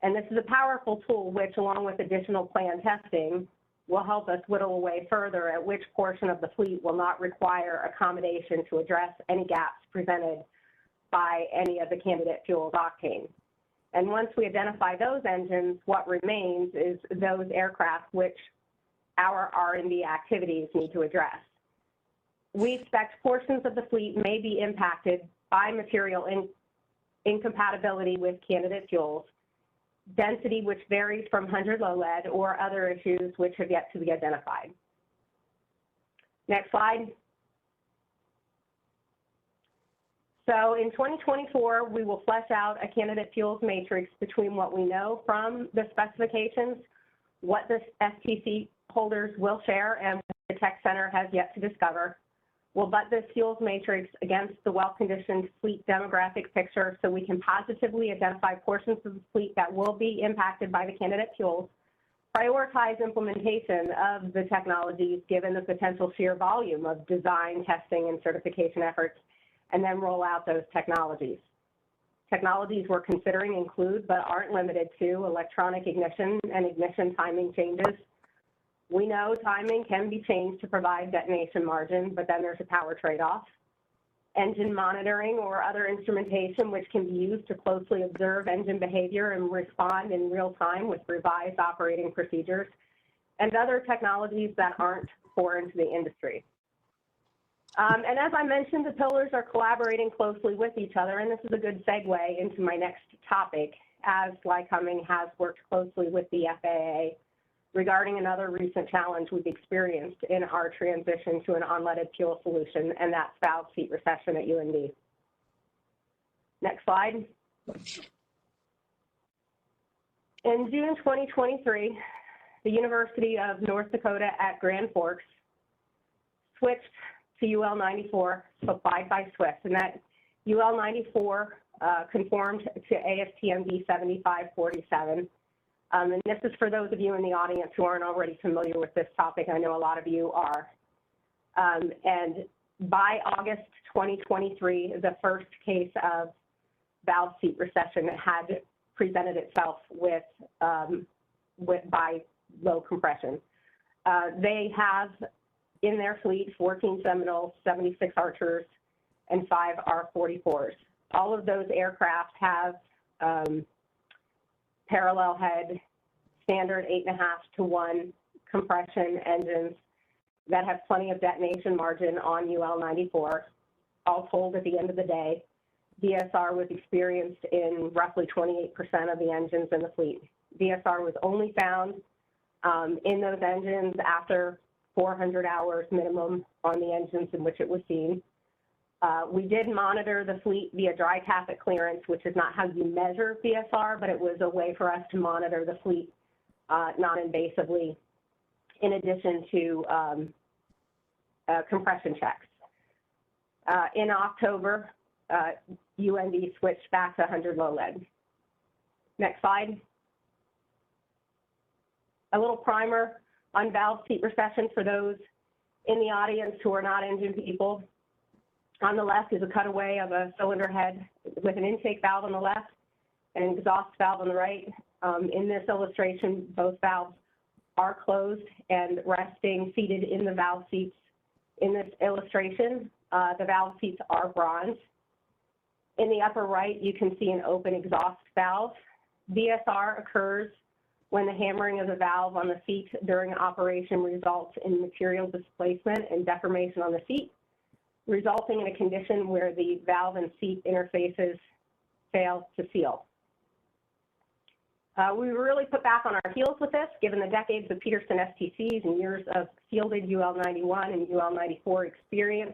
And this is a powerful tool which, along with additional planned testing, will help us whittle away further at which portion of the fleet will not require accommodation to address any gaps presented by any of the candidate fuels octane. And once we identify those engines, what remains is those aircraft which our R&D activities need to address. We expect portions of the fleet may be impacted by material incompatibility with candidate fuels, density which varies from 100 low lead, or other issues which have yet to be identified. Next slide. So in 2024, we will flesh out a candidate fuels matrix between what we know from the specifications, what the STC holders will share, and what the Tech Center has yet to discover. We'll butt this fuels matrix against the well-conditioned fleet demographic picture so we can positively identify portions of the fleet that will be impacted by the candidate fuels, prioritize implementation of the technologies given the potential sheer volume of design, testing, and certification efforts, and then roll out those technologies. Technologies we're considering include, but aren't limited to, electronic ignition and ignition timing changes. We know timing can be changed to provide detonation margin, but then there's a power trade-off. Engine monitoring or other instrumentation which can be used to closely observe engine behavior and respond in real time with revised operating procedures, and other technologies that aren't foreign to the industry. And as I mentioned, the pillars are collaborating closely with each other, and this is a good segue into my next topic, as Lycoming has worked closely with the FAA regarding another recent challenge we've experienced in our transition to an unleaded fuel solution, and that's valve seat recession at UND. Next slide. In June 2023, the University of North Dakota at Grand Forks switched to UL 94 supplied by Swift, and that UL 94 conformed to ASTM 7547. And this is for those of you in the audience who aren't already familiar with this topic. I know a lot of you are. And by August 2023, the first case of valve seat recession had presented itself with by low compression. They have in their fleet 14 Seminoles, 76 Archers, and 5 R-44s. All of those aircraft have parallel head, standard 8.5-to-1 compression engines that have plenty of detonation margin on UL 94. All told, at the end of the day, DSR was experienced in roughly 28% of the engines in the fleet. DSR was only found in those engines after 400 hours minimum on the engines in which it was seen. We did monitor the fleet via dry tappet clearance, which is not how you measure DSR, but it was a way for us to monitor the fleet non-invasively in addition to compression checks. In October, UND switched back to 100 low lead. Next slide. A little primer on valve seat recession for those in the audience who are not engine people. On the left is a cutaway of a cylinder head with an intake valve on the left and an exhaust valve on the right. In this illustration, both valves are closed and resting seated in the valve seats. In this illustration, the valve seats are bronze. In the upper right, you can see an open exhaust valve. VSR occurs when the hammering of the valve on the seat during operation results in material displacement and deformation on the seat, resulting in a condition where the valve and seat interfaces fail to seal. We were really put back on our heels with this, given the decades of Peterson STCs and years of fielded UL91 and UL94 experience.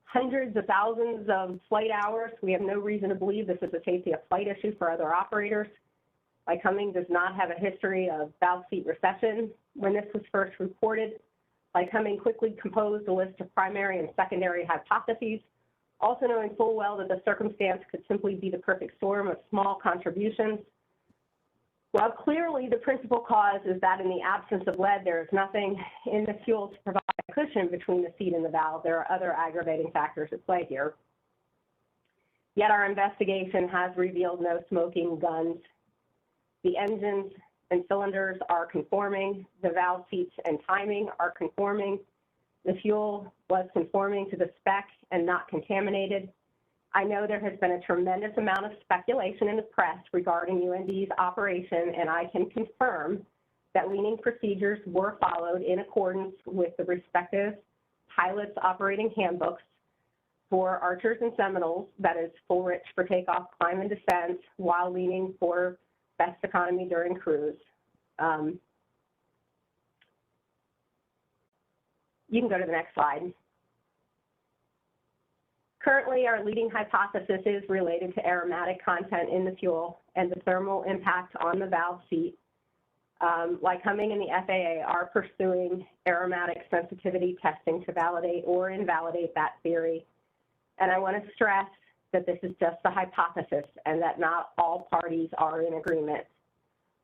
Hundreds of thousands of flight hours. We have no reason to believe this is a safety of flight issue for other operators. Lycoming does not have a history of valve seat recession. When this was first reported, Lycoming quickly composed a list of primary and secondary hypotheses, also knowing full well that the circumstance could simply be the perfect storm of small contributions. Well, clearly the principal cause is that in the absence of lead, there is nothing in the fuel to provide a cushion between the seat and the valve. There are other aggravating factors at play here. Yet our investigation has revealed no smoking guns. The engines and cylinders are conforming. The valve seats and timing are conforming. The fuel was conforming to the spec and not contaminated. I know there has been a tremendous amount of speculation in the press regarding UND's operation, and I can confirm that leaning procedures were followed in accordance with the respective pilots' operating handbooks for Archers and Seminoles, that is full rich for takeoff, climb, and descent, while leaning for best economy during cruise. You can go to the next slide. Currently, our leading hypothesis is related to aromatic content in the fuel and the thermal impact on the valve seat. Lycoming and the FAA are pursuing aromatic sensitivity testing to validate or invalidate that theory. And I want to stress that this is just a hypothesis and that not all parties are in agreement.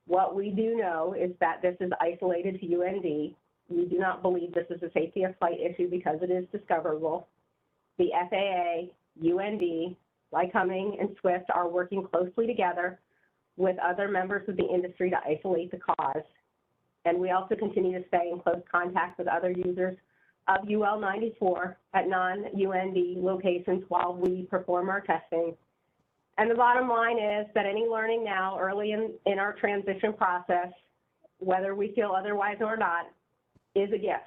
What we do know is that this is isolated to UND. We do not believe this is a safety of flight issue because it is discoverable. The FAA, UND, Lycoming, and Swift are working closely together with other members of the industry to isolate the cause. And we also continue to stay in close contact with other users of UL94 at non-UND locations while we perform our testing. And the bottom line is that any learning now early in our transition process, whether we feel otherwise or not, is a gift.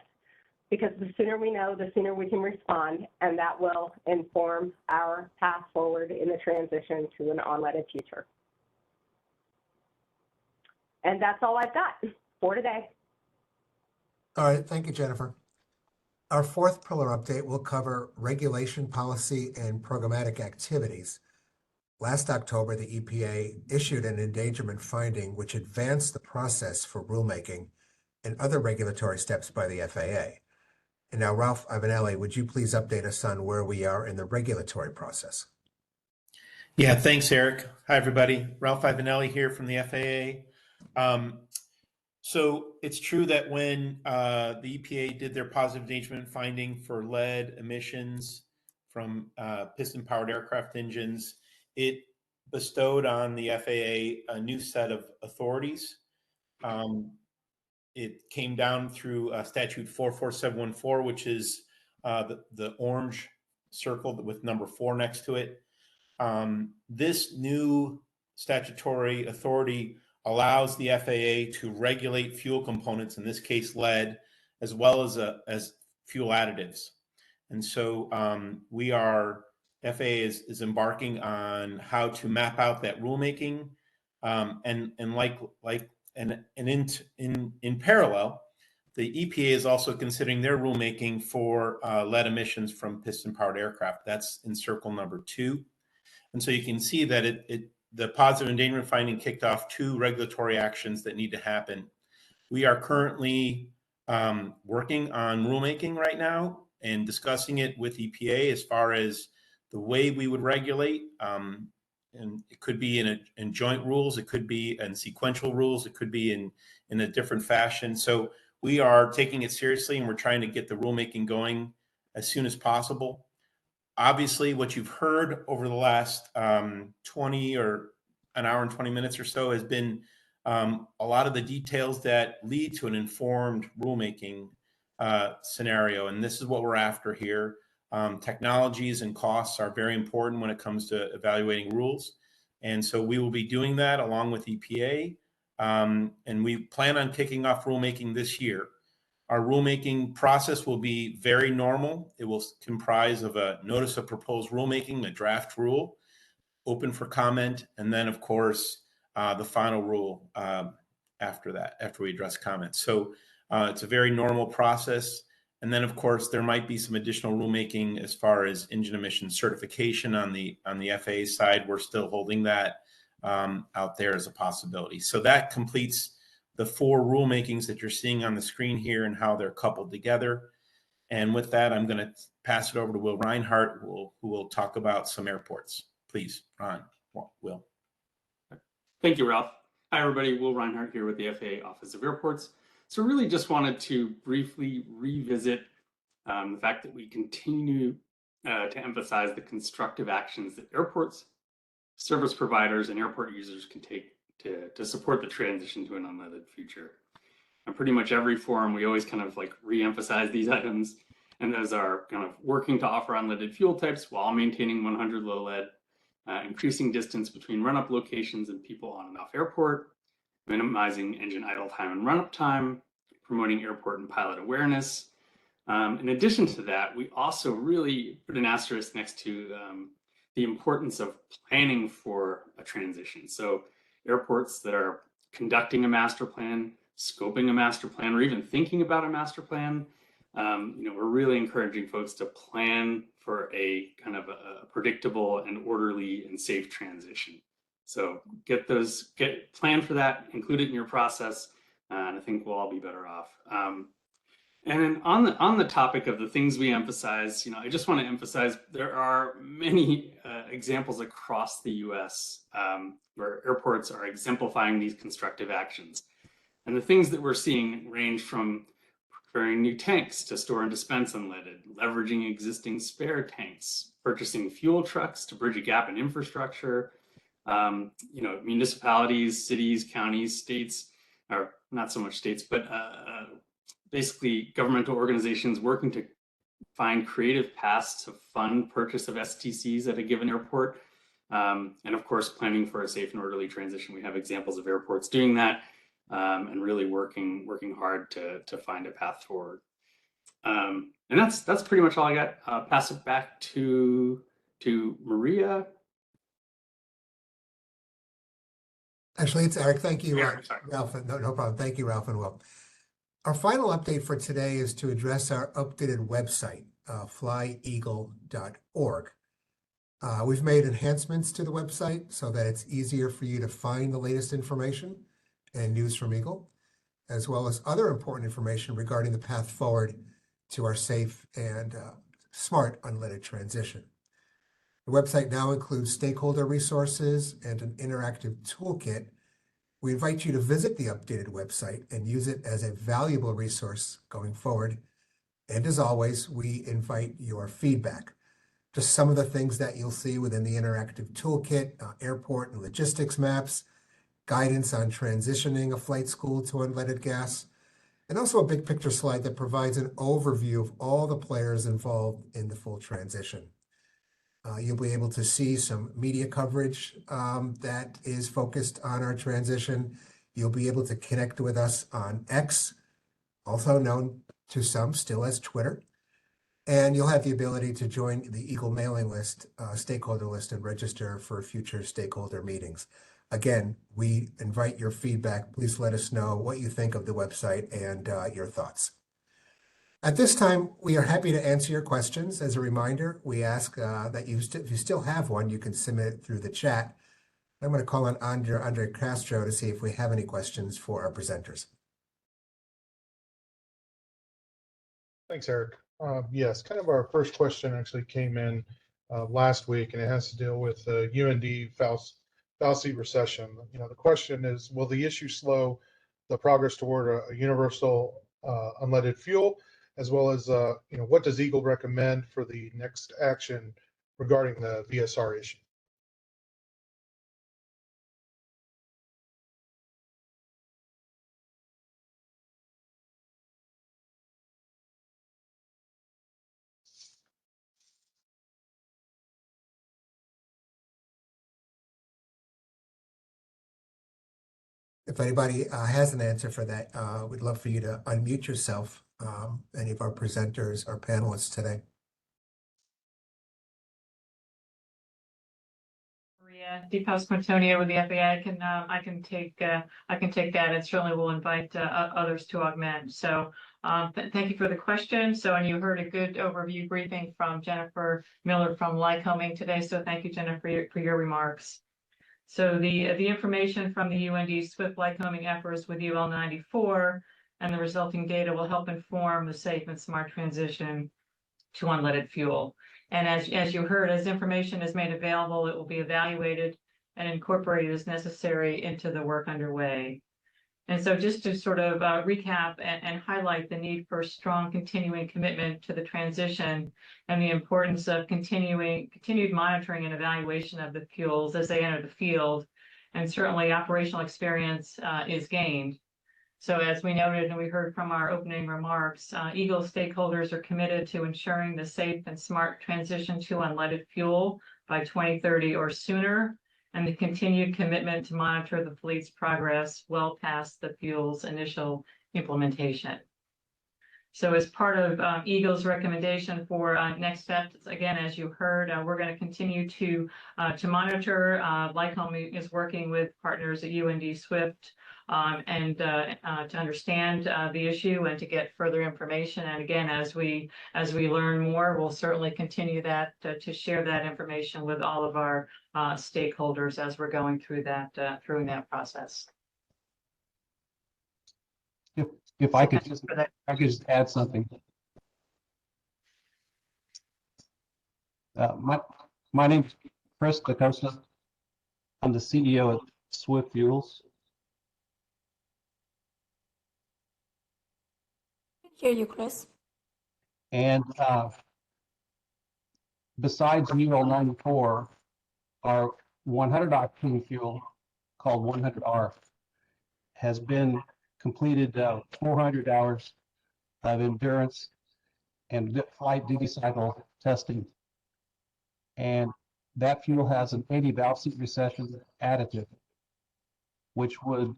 Because the sooner we know, the sooner we can respond, and that will inform our path forward in the transition to an unleaded future. And that's all I've got for today. All right, thank you, Jennifer. Our fourth pillar update will cover regulation, policy, and programmatic activities. Last October, the EPA issued an endangerment finding which advanced the process for rulemaking and other regulatory steps by the FAA. And now, Ralph Ivanelli, would you please update us on where we are in the regulatory process? Yeah, thanks, Eric. Hi, everybody. Ralph Ivanelli here from the FAA. So it's true that when the EPA did their positive endangerment finding for lead emissions from piston-powered aircraft engines, it bestowed on the FAA a new set of authorities. It came down through statute 44714, which is the orange circle with number 4 next to it. This new statutory authority allows the FAA to regulate fuel components, in this case lead, as well as fuel additives. And so FAA is embarking on how to map out that rulemaking, and in parallel, the EPA is also considering their rulemaking for lead emissions from piston-powered aircraft. That's in circle number 2. And so you can see that the positive endangerment finding kicked off 2 regulatory actions that need to happen. We are currently working on rulemaking right now and discussing it with EPA as far as the way we would regulate. And it could be in joint rules, it could be in sequential rules, it could be in a different fashion. So we are taking it seriously, and we're trying to get the rulemaking going as soon as possible. Obviously, what you've heard over the last 20 or an hour and 20 minutes or so has been a lot of the details that lead to an informed rulemaking scenario. And this is what we're after here. Technologies and costs are very important when it comes to evaluating rules. And so we will be doing that along with EPA. And we plan on kicking off rulemaking this year. Our rulemaking process will be very normal. It will comprise of a notice of proposed rulemaking, a draft rule, open for comment, and then, of course, the final rule after that, after we address comments. So it's a very normal process. And then, of course, there might be some additional rulemaking as far as engine emission certification on the FAA side. We're still holding that out there as a possibility. So that completes the 4 rulemakings that you're seeing on the screen here and how they're coupled together. And with that, I'm going to pass it over to Will Reinhardt, who will talk about some airports. Please, Ron. Will. Thank you, Ralph. Hi, everybody. Will Reinhardt here with the FAA Office of Airports. So really just wanted to briefly revisit the fact that we continue to emphasize the constructive actions that airports, service providers, and airport users can take to support the transition to an unleaded future. And pretty much every forum, we always kind of like re-emphasize these items, and those are kind of working to offer unleaded fuel types while maintaining 100 low lead, increasing distance between run-up locations and people on and off airport, minimizing engine idle time and run-up time, promoting airport and pilot awareness. In addition to that, we also really put an asterisk next to the importance of planning for a transition. So airports that are conducting a master plan, scoping a master plan, or even thinking about a master plan, we're really encouraging folks to plan for a kind of a predictable and orderly and safe transition. So plan for that, include it in your process, and I think we'll all be better off. And then on the topic of the things we emphasize, I just want to emphasize there are many examples across the U.S. Where airports are exemplifying these constructive actions. And the things that we're seeing range from procuring new tanks to store and dispense unleaded, leveraging existing spare tanks, purchasing fuel trucks to bridge a gap in infrastructure, municipalities, cities, counties, states, or not so much states, but basically governmental organizations working to find creative paths to fund purchase of STCs at a given airport. And of course, planning for a safe and orderly transition. We have examples of airports doing that and really working hard to find a path forward. And that's pretty much all I got. Pass it back to Maria. Actually, it's Eric. Thank you, Eric, sorry. Ralph. No problem. Thank you, Ralph and Will. Our final update for today is to address our updated website, flyeagle.org. We've made enhancements to the website so that it's easier for you to find the latest information and news from Eagle, as well as other important information regarding the path forward to our safe and smart unleaded transition. The website now includes stakeholder resources and an interactive toolkit. We invite you to visit the updated website and use it as a valuable resource going forward. And as always, we invite your feedback. Just some of the things that you'll see within the interactive toolkit, airport and logistics maps, guidance on transitioning a flight school to unleaded gas, and also a big picture slide that provides an overview of all the players involved in the full transition. You'll be able to see some media coverage that is focused on our transition. You'll be able to connect with us on X, also known to some still as Twitter. And you'll have the ability to join the Eagle mailing list, stakeholder list, and register for future stakeholder meetings. Again, we invite your feedback. Please let us know what you think of the website and your thoughts. At this time, we are happy to answer your questions. As a reminder, we ask that if you still have one, you can submit it through the chat. I'm going to call on Andre Castro to see if we have any questions for our presenters. Thanks, Eric. Yes, kind of our first question actually came in last week, and it has to deal with the UND foul seat recession. The question is, will the issue slow the progress toward a universal unleaded fuel, as well as, what does Eagle recommend for the next action regarding the VSR issue? If anybody has an answer for that, we'd love for you to unmute yourself, any of our presenters or panelists today. Maria DePasquantonio with the FAA. I can take that, and certainly will invite others to augment. So thank you for the question. And you heard a good overview briefing from Jennifer Miller from Lycoming today. So thank you, Jennifer, for your remarks. So the information from the UND Swift Lycoming efforts with UL 94 and the resulting data will help inform the safe and smart transition to unleaded fuel. And as you heard, as information is made available, it will be evaluated and incorporated as necessary into the work underway. And so just to sort of recap and highlight the need for strong continuing commitment to the transition and the importance of continued monitoring and evaluation of the fuels as they enter the field. And certainly operational experience is gained. So as we noted and we heard from our opening remarks, Eagle stakeholders are committed to ensuring the safe and smart transition to unleaded fuel by 2030 or sooner, and the continued commitment to monitor the fleet's progress well past the fuel's initial implementation. So as part of Eagle's recommendation for next steps, again, as you heard, we're going to continue to monitor. Lycoming is working with partners at UND Swift and to understand the issue and to get further information. And again, as we learn more, we'll certainly continue that to share that information with all of our stakeholders as we're going through that process. If I could just add something. My name is Chris DaCosta. I'm the CEO of Swift Fuels. Hear you, Chris. And besides UL 94, our 100 octane fuel called 100R has been completed 400 hours of endurance and flight duty cycle testing. And that fuel has an 80 valve seat recession additive, which would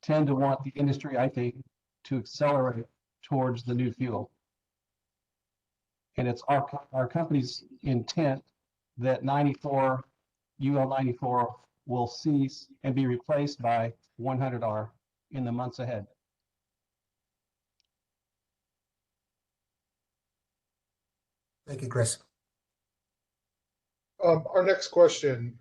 tend to want the industry, I think, to accelerate towards the new fuel. And it's our company's intent that UL 94 will cease and be replaced by 100R in the months ahead. Thank you, Chris. Our next question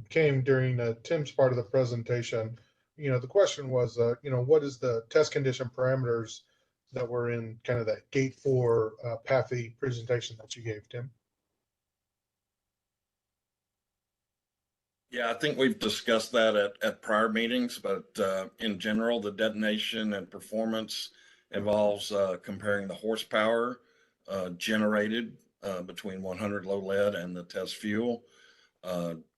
came during Tim's part of the presentation. The question was, what is the test condition parameters that were in kind of that Gate 4 PAFI presentation that you gave, Tim? Yeah, I think we've discussed that at prior meetings, but in general, the detonation and performance involves comparing the horsepower generated between 100 low lead and the test fuel.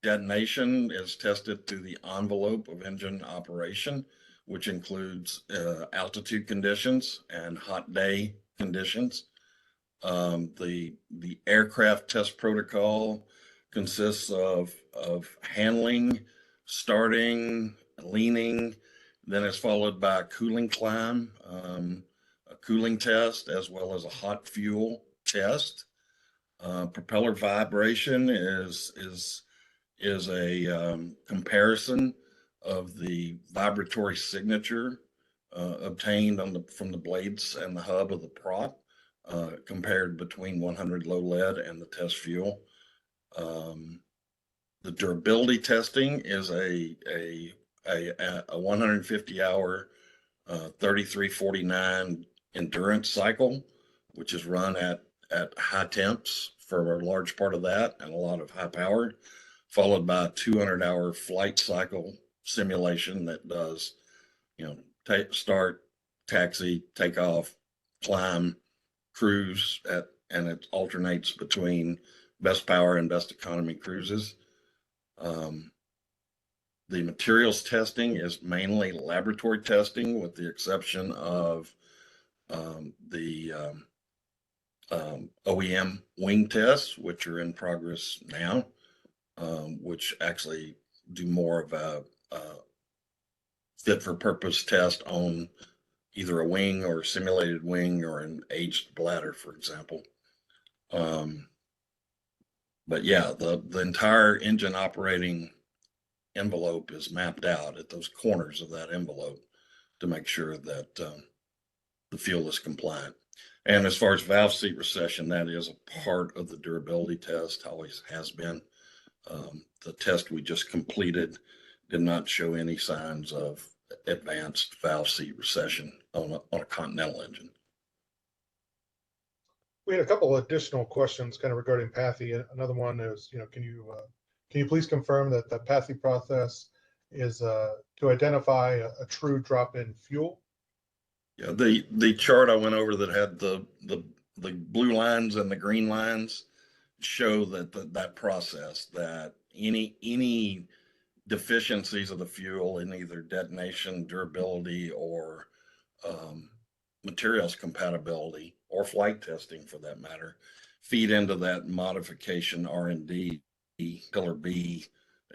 Detonation is tested through the envelope of engine operation, which includes altitude conditions and hot day conditions. The aircraft test protocol consists of handling, starting, leaning, then it's followed by a cooling climb, a cooling test, as well as a hot fuel test. Propeller vibration is a comparison of the vibratory signature obtained from the blades and the hub of the prop, compared between 100 low lead and the test fuel. The durability testing is a 150-hour 3349 endurance cycle which is run at high temps for a large part of that and a lot of high power, followed by a 200-hour flight cycle simulation that does, start, taxi, take off, climb, cruise and it alternates between best power and best economy cruises. The materials testing is mainly laboratory testing, with the exception of the OEM wing tests, which are in progress now, which actually do more of a fit for purpose test on either a wing or a simulated wing or an aged bladder, for example. But yeah, the entire engine operating envelope is mapped out at those corners of that envelope to make sure that the fuel is compliant. And as far as valve seat recession, that is a part of the durability test, always has been. The test we just completed did not show any signs of advanced valve seat recession on a Continental engine. We had a couple additional questions kind of regarding PATHY. Another one is, can you please confirm that the PATHY process is to identify a true drop-in fuel? Yeah, the chart I went over that had the blue lines and the green lines show that process, that any deficiencies of the fuel in either detonation, durability, or materials compatibility, or flight testing for that matter, feed into that modification R&D pillar B,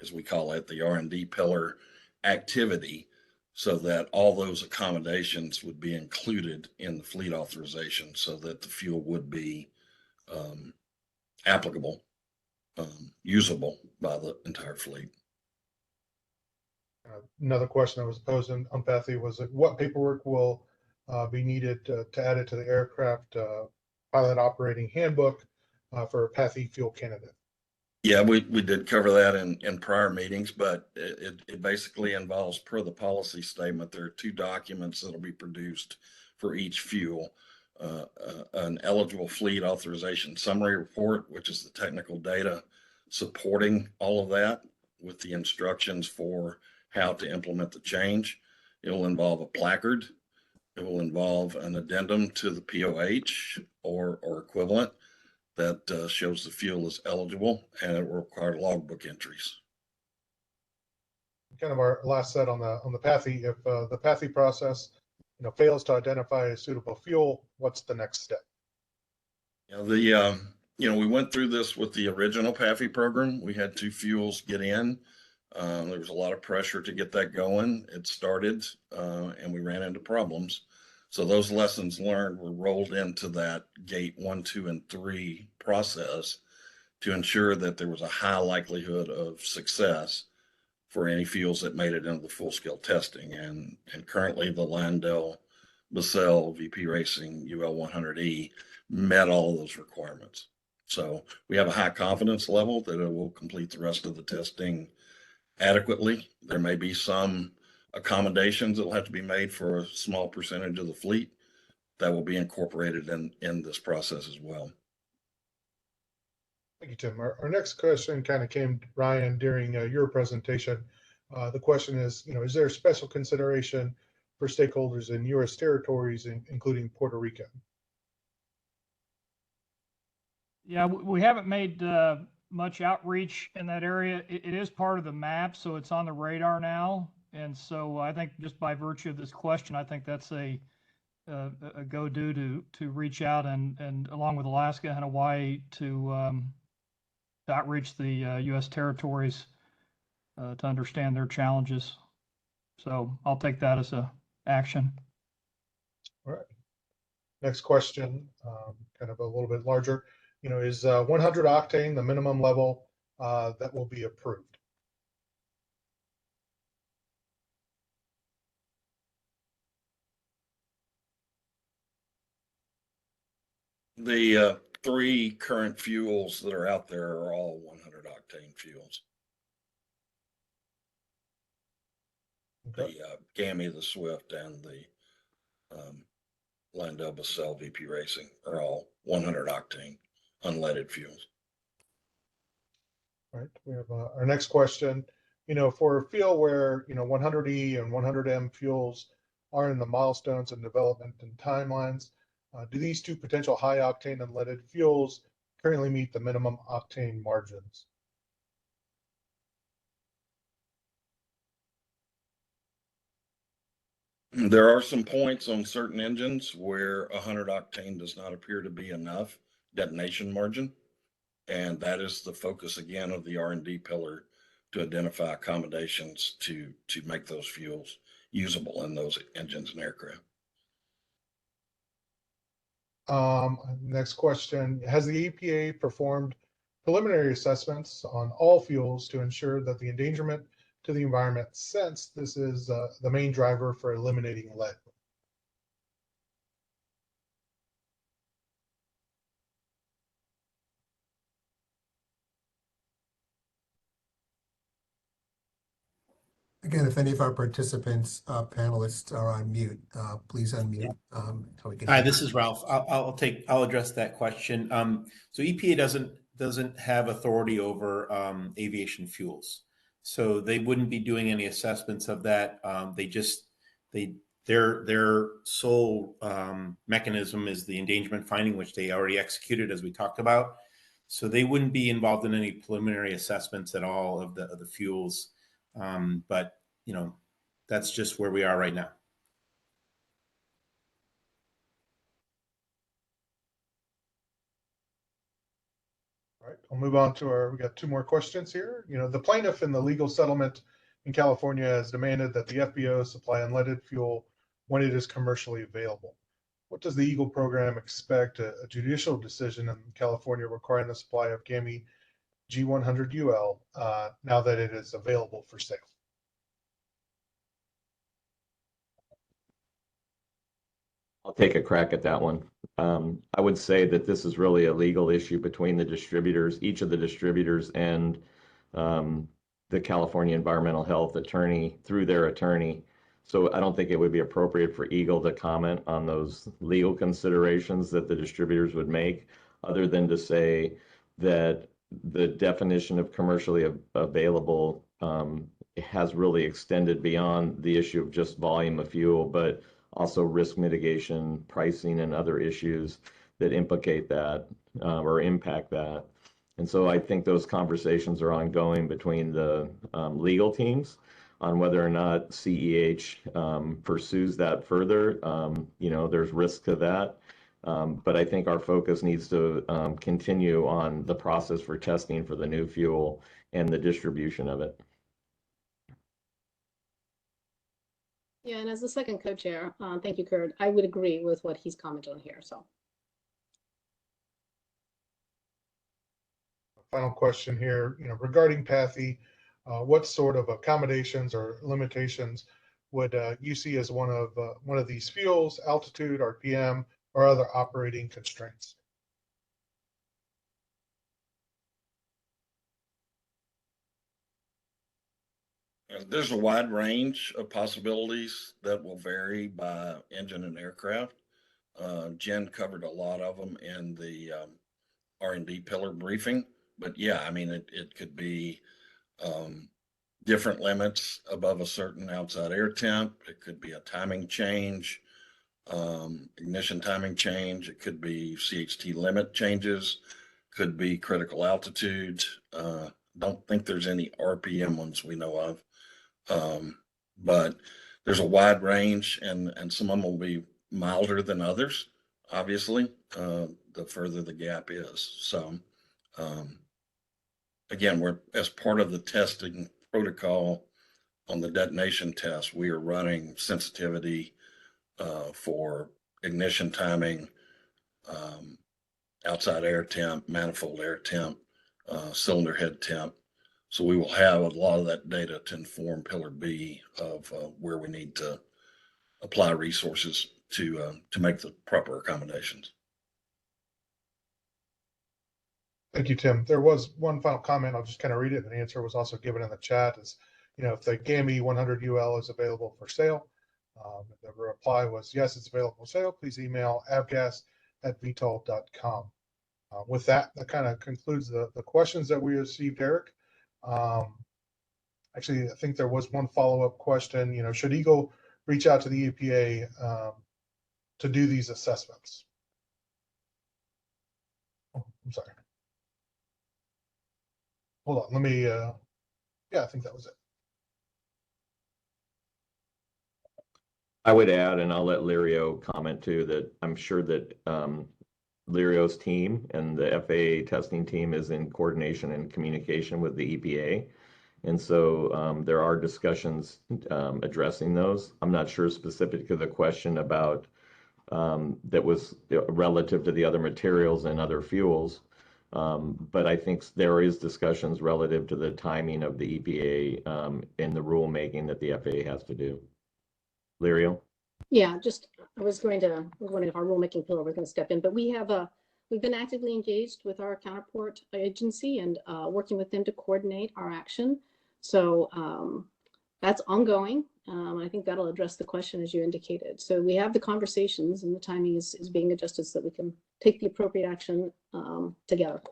as we call it, the R&D pillar activity, so that all those accommodations would be included in the fleet authorization so that the fuel would be applicable, usable by the entire fleet. Another question I was posed on PATHY was what paperwork will be needed to add it to the aircraft pilot operating handbook for a PATHY fuel candidate? Yeah, we did cover that in prior meetings, but it basically involves, per the policy statement, there are 2 documents that'll be produced for each fuel. An eligible fleet authorization summary report, which is the technical data supporting all of that with the instructions for how to implement the change. It will involve a placard. It will involve an addendum to the POH or equivalent that shows the fuel is eligible, and it will require logbook entries. Kind of our last set on the PATHY. If the PATHY process, fails to identify a suitable fuel, what's the next step? We went through this with the original PAFI program. We had 2 fuels get in. There was a lot of pressure to get that going. It started, and we ran into problems. So those lessons learned were rolled into that gate 1, 2, and 3 process to ensure that there was a high likelihood of success for any fuels that made it into the full-scale testing. And currently the Landell, Basel, VP Racing, UL 100E met all of those requirements. So we have a high confidence level that it will complete the rest of the testing adequately. There may be some accommodations that will have to be made for a small percentage of the fleet that will be incorporated in this process as well. Thank you, Tim. Our next question kind of came, Ryan, during your presentation. The question is, is there a special consideration for stakeholders in U.S. territories, including Puerto Rico? Yeah, we haven't made much outreach in that area. It is part of the map, so it's on the radar now. And so I think just by virtue of this question, I think that's a go-do to reach out and along with Alaska and Hawaii to outreach the U.S. territories to understand their challenges. So I'll take that as a action. All right. Next question, kind of a little bit larger. Is 100 octane the minimum level that will be approved? The 3 current fuels that are out there are all 100 octane fuels. Okay. The GAMI, the Swift, and the Landau, Basel, VP Racing are all 100 octane unleaded fuels. Right. We have our next question. For a fuel where 100E and 100M fuels are in the milestones and development and timelines, do these two potential high octane unleaded fuels currently meet the minimum octane margins? There are some points on certain engines where 100 octane does not appear to be enough detonation margin. And that is the focus again of the R&D pillar, to identify accommodations to make those fuels usable in those engines and aircraft. Next question. Has the EPA performed preliminary assessments on all fuels to ensure that the endangerment to the environment, since this is the main driver for eliminating lead? Again, if any of our participants, panelists are on mute, please unmute. So we can Hi, hear this you. is Ralph. I'll address that question. So EPA doesn't have authority over aviation fuels, so they wouldn't be doing any assessments of that. Their sole mechanism is the endangerment finding, which they already executed, as we talked about. So they wouldn't be involved in any preliminary assessments at all of the fuels. But that's just where we are right now. All right, I'll move on to we got two more questions here. The plaintiff in the legal settlement in California has demanded that the FBO supply unleaded fuel when it is commercially available. What does the Eagle program expect a judicial decision in California requiring the supply of GAMI G100UL now that it is available for sale? I'll take a crack at that one. I would say that this is really a legal issue between the distributors, each of the distributors, and the California Environmental Health Attorney through their attorney. So I don't think it would be appropriate for Eagle to comment on those legal considerations that the distributors would make, other than to say that the definition of commercially available has really extended beyond the issue of just volume of fuel, but also risk mitigation, pricing, and other issues that implicate that or impact that. And so I think those conversations are ongoing between the legal teams on whether or not CEH pursues that further. There's risk to that. But I think our focus needs to continue on the process for testing for the new fuel and the distribution of it. Yeah, and as the second co-chair, thank you, Kurt. I would agree with what he's commented on here. So, Final question here, regarding PAFI, what sort of accommodations or limitations would you see as one of these fuels, altitude, RPM, or other operating constraints? There's a wide range of possibilities that will vary by engine and aircraft. Jen covered a lot of them in the R&D pillar briefing, but yeah, I mean, it could be different limits above a certain outside air temp. It could be a timing change, ignition timing change. It could be CHT limit changes, could be critical altitude. Don't think there's any RPM ones we know of. But there's a wide range, and some of them will be milder than others, obviously, the further the gap is. So, again, we're, as part of the testing protocol on the detonation test, we are running sensitivity for ignition timing, outside air temp, manifold air temp, cylinder head temp. So we will have a lot of that data to inform Pillar B of where we need to apply resources to make the proper accommodations. Thank you, Tim. There was one final comment. I'll just kind of read it. The answer was also given in the chat. Is if the GAMI 100UL is available for sale, The reply was, yes, it's available for sale. Please email avgas@vitol.com. With that, that kind of concludes the questions that we received, Eric. Actually, I think there was one follow-up question. Should Eagle reach out to the EPA to do these assessments? Oh, I'm sorry. Hold on. Let me, yeah, I think that was it. I would add, and I'll let Lirio comment too, that I'm sure that Lirio's team and the FAA testing team is in coordination and communication with the EPA. And so there are discussions addressing those. I'm not sure specific to the question about that was relative to the other materials and other fuels. But I think there is discussions relative to the timing of the EPA in the rulemaking that the FAA has to do. Lirio? Yeah, I was wondering if our rulemaking pillar was going to step in, but we've been actively engaged with our counterpart agency and working with them to coordinate our action. So that's ongoing. I think that'll address the question as you indicated. So we have the conversations and the timing is being adjusted so that we can take the appropriate action together.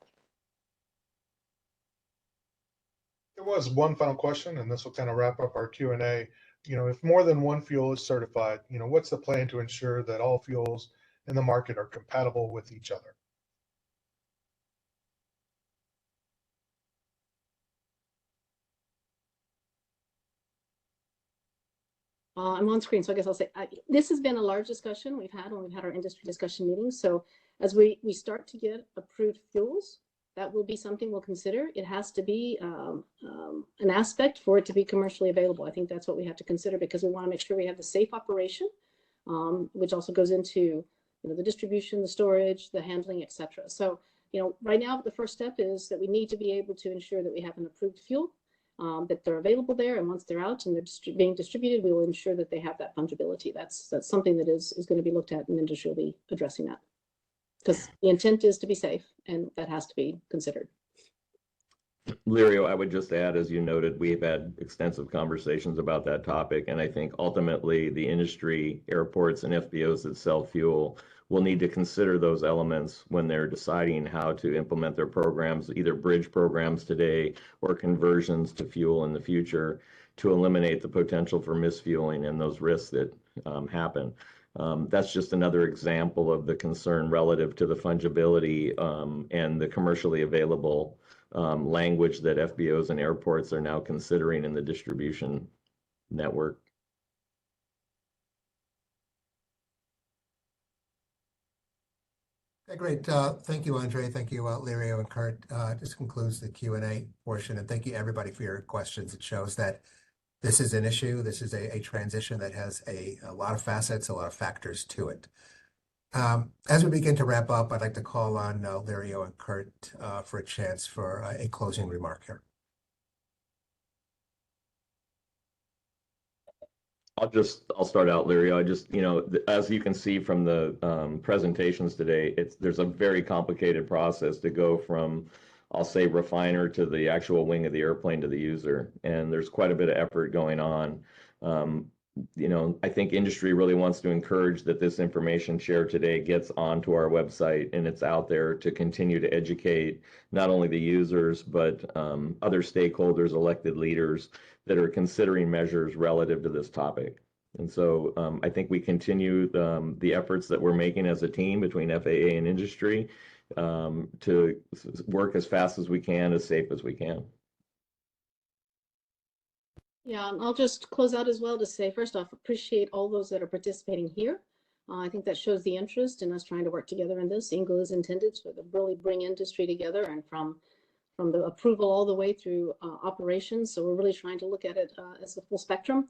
There was one final question, and this will kind of wrap up our Q&A. If more than one fuel is certified, what's the plan to ensure that all fuels in the market are compatible with each other? I'm on screen, so I guess I'll say this has been a large discussion we've had when we've had our industry discussion meetings. So as we start to get approved fuels, that will be something we'll consider. It has to be an aspect for it to be commercially available. I think that's what we have to consider because we want to make sure we have the safe operation, which also goes into the distribution, the storage, the handling, etc. So right now the first step is that we need to be able to ensure that we have an approved fuel. That they're available there, and once they're out and they're being distributed, we will ensure that they have that fungibility. That's something that is going to be looked at, and the industry will be addressing that because the intent is to be safe, and that has to be considered. Lirio, I would just add, as you noted, we've had extensive conversations about that topic, and I think ultimately the industry, airports, and FBOs that sell fuel will need to consider those elements when they're deciding how to implement their programs, either bridge programs today or conversions to fuel in the future, to eliminate the potential for misfueling and those risks that happen. That's just another example of the concern relative to the fungibility and the commercially available language that FBOs and airports are now considering in the distribution network. Okay, great. Thank you, Andre. Thank you, Lirio and Kurt. This concludes the Q&A portion, and thank you everybody for your questions. It shows that this is an issue. This is a transition that has a lot of facets, a lot of factors to it. As we begin to wrap up, I'd like to call on Lirio and Kurt for a chance for a closing remark here. I'll start out, Lirio. As you can see from the presentations today, there's a very complicated process to go from, I'll say, refiner to the actual wing of the airplane to the user. And there's quite a bit of effort going on. I think industry really wants to encourage that this information shared today gets onto our website and it's out there to continue to educate not only the users, but other stakeholders, elected leaders that are considering measures relative to this topic. And so I think we continue the efforts that we're making as a team between FAA and industry to work as fast as we can, as safe as we can. Yeah, I'll just close out as well to say, first off, appreciate all those that are participating here. I think that shows the interest in us trying to work together in this. Eagle is intended to really bring industry together and from the approval all the way through operations. So we're really trying to look at it as a full spectrum.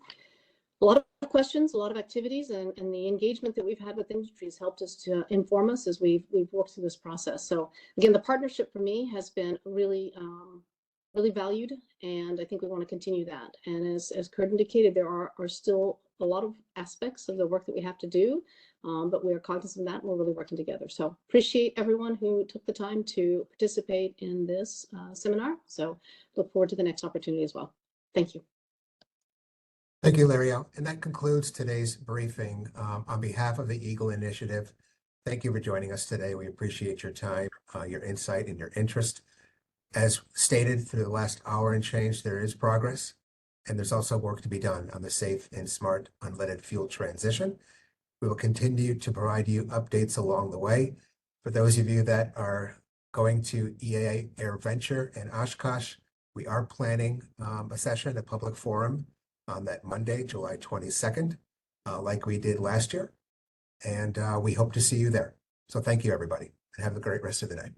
A lot of questions, a lot of activities, and the engagement that we've had with industry has helped us to inform us as we've worked through this process. So again, the partnership for me has been really valued, and I think we want to continue that. And as Kurt indicated, there are still a lot of aspects of the work that we have to do, but we are cognizant of that, and we're really working together. So appreciate everyone who took the time to participate in this seminar. So look forward to the next opportunity as well. Thank you. Thank you, Lario. And that concludes today's briefing. On behalf of the Eagle Initiative, thank you for joining us today. We appreciate your time, your insight, and your interest. As stated through the last hour and change, there is progress, and there's also work to be done on the safe and smart unleaded fuel transition. We will continue to provide you updates along the way. For those of you that are going to EAA Air Venture in Oshkosh, we are planning a session, a public forum on that Monday, July 22nd, like we did last year. And we hope to see you there. So thank you, everybody, and have a great rest of the day.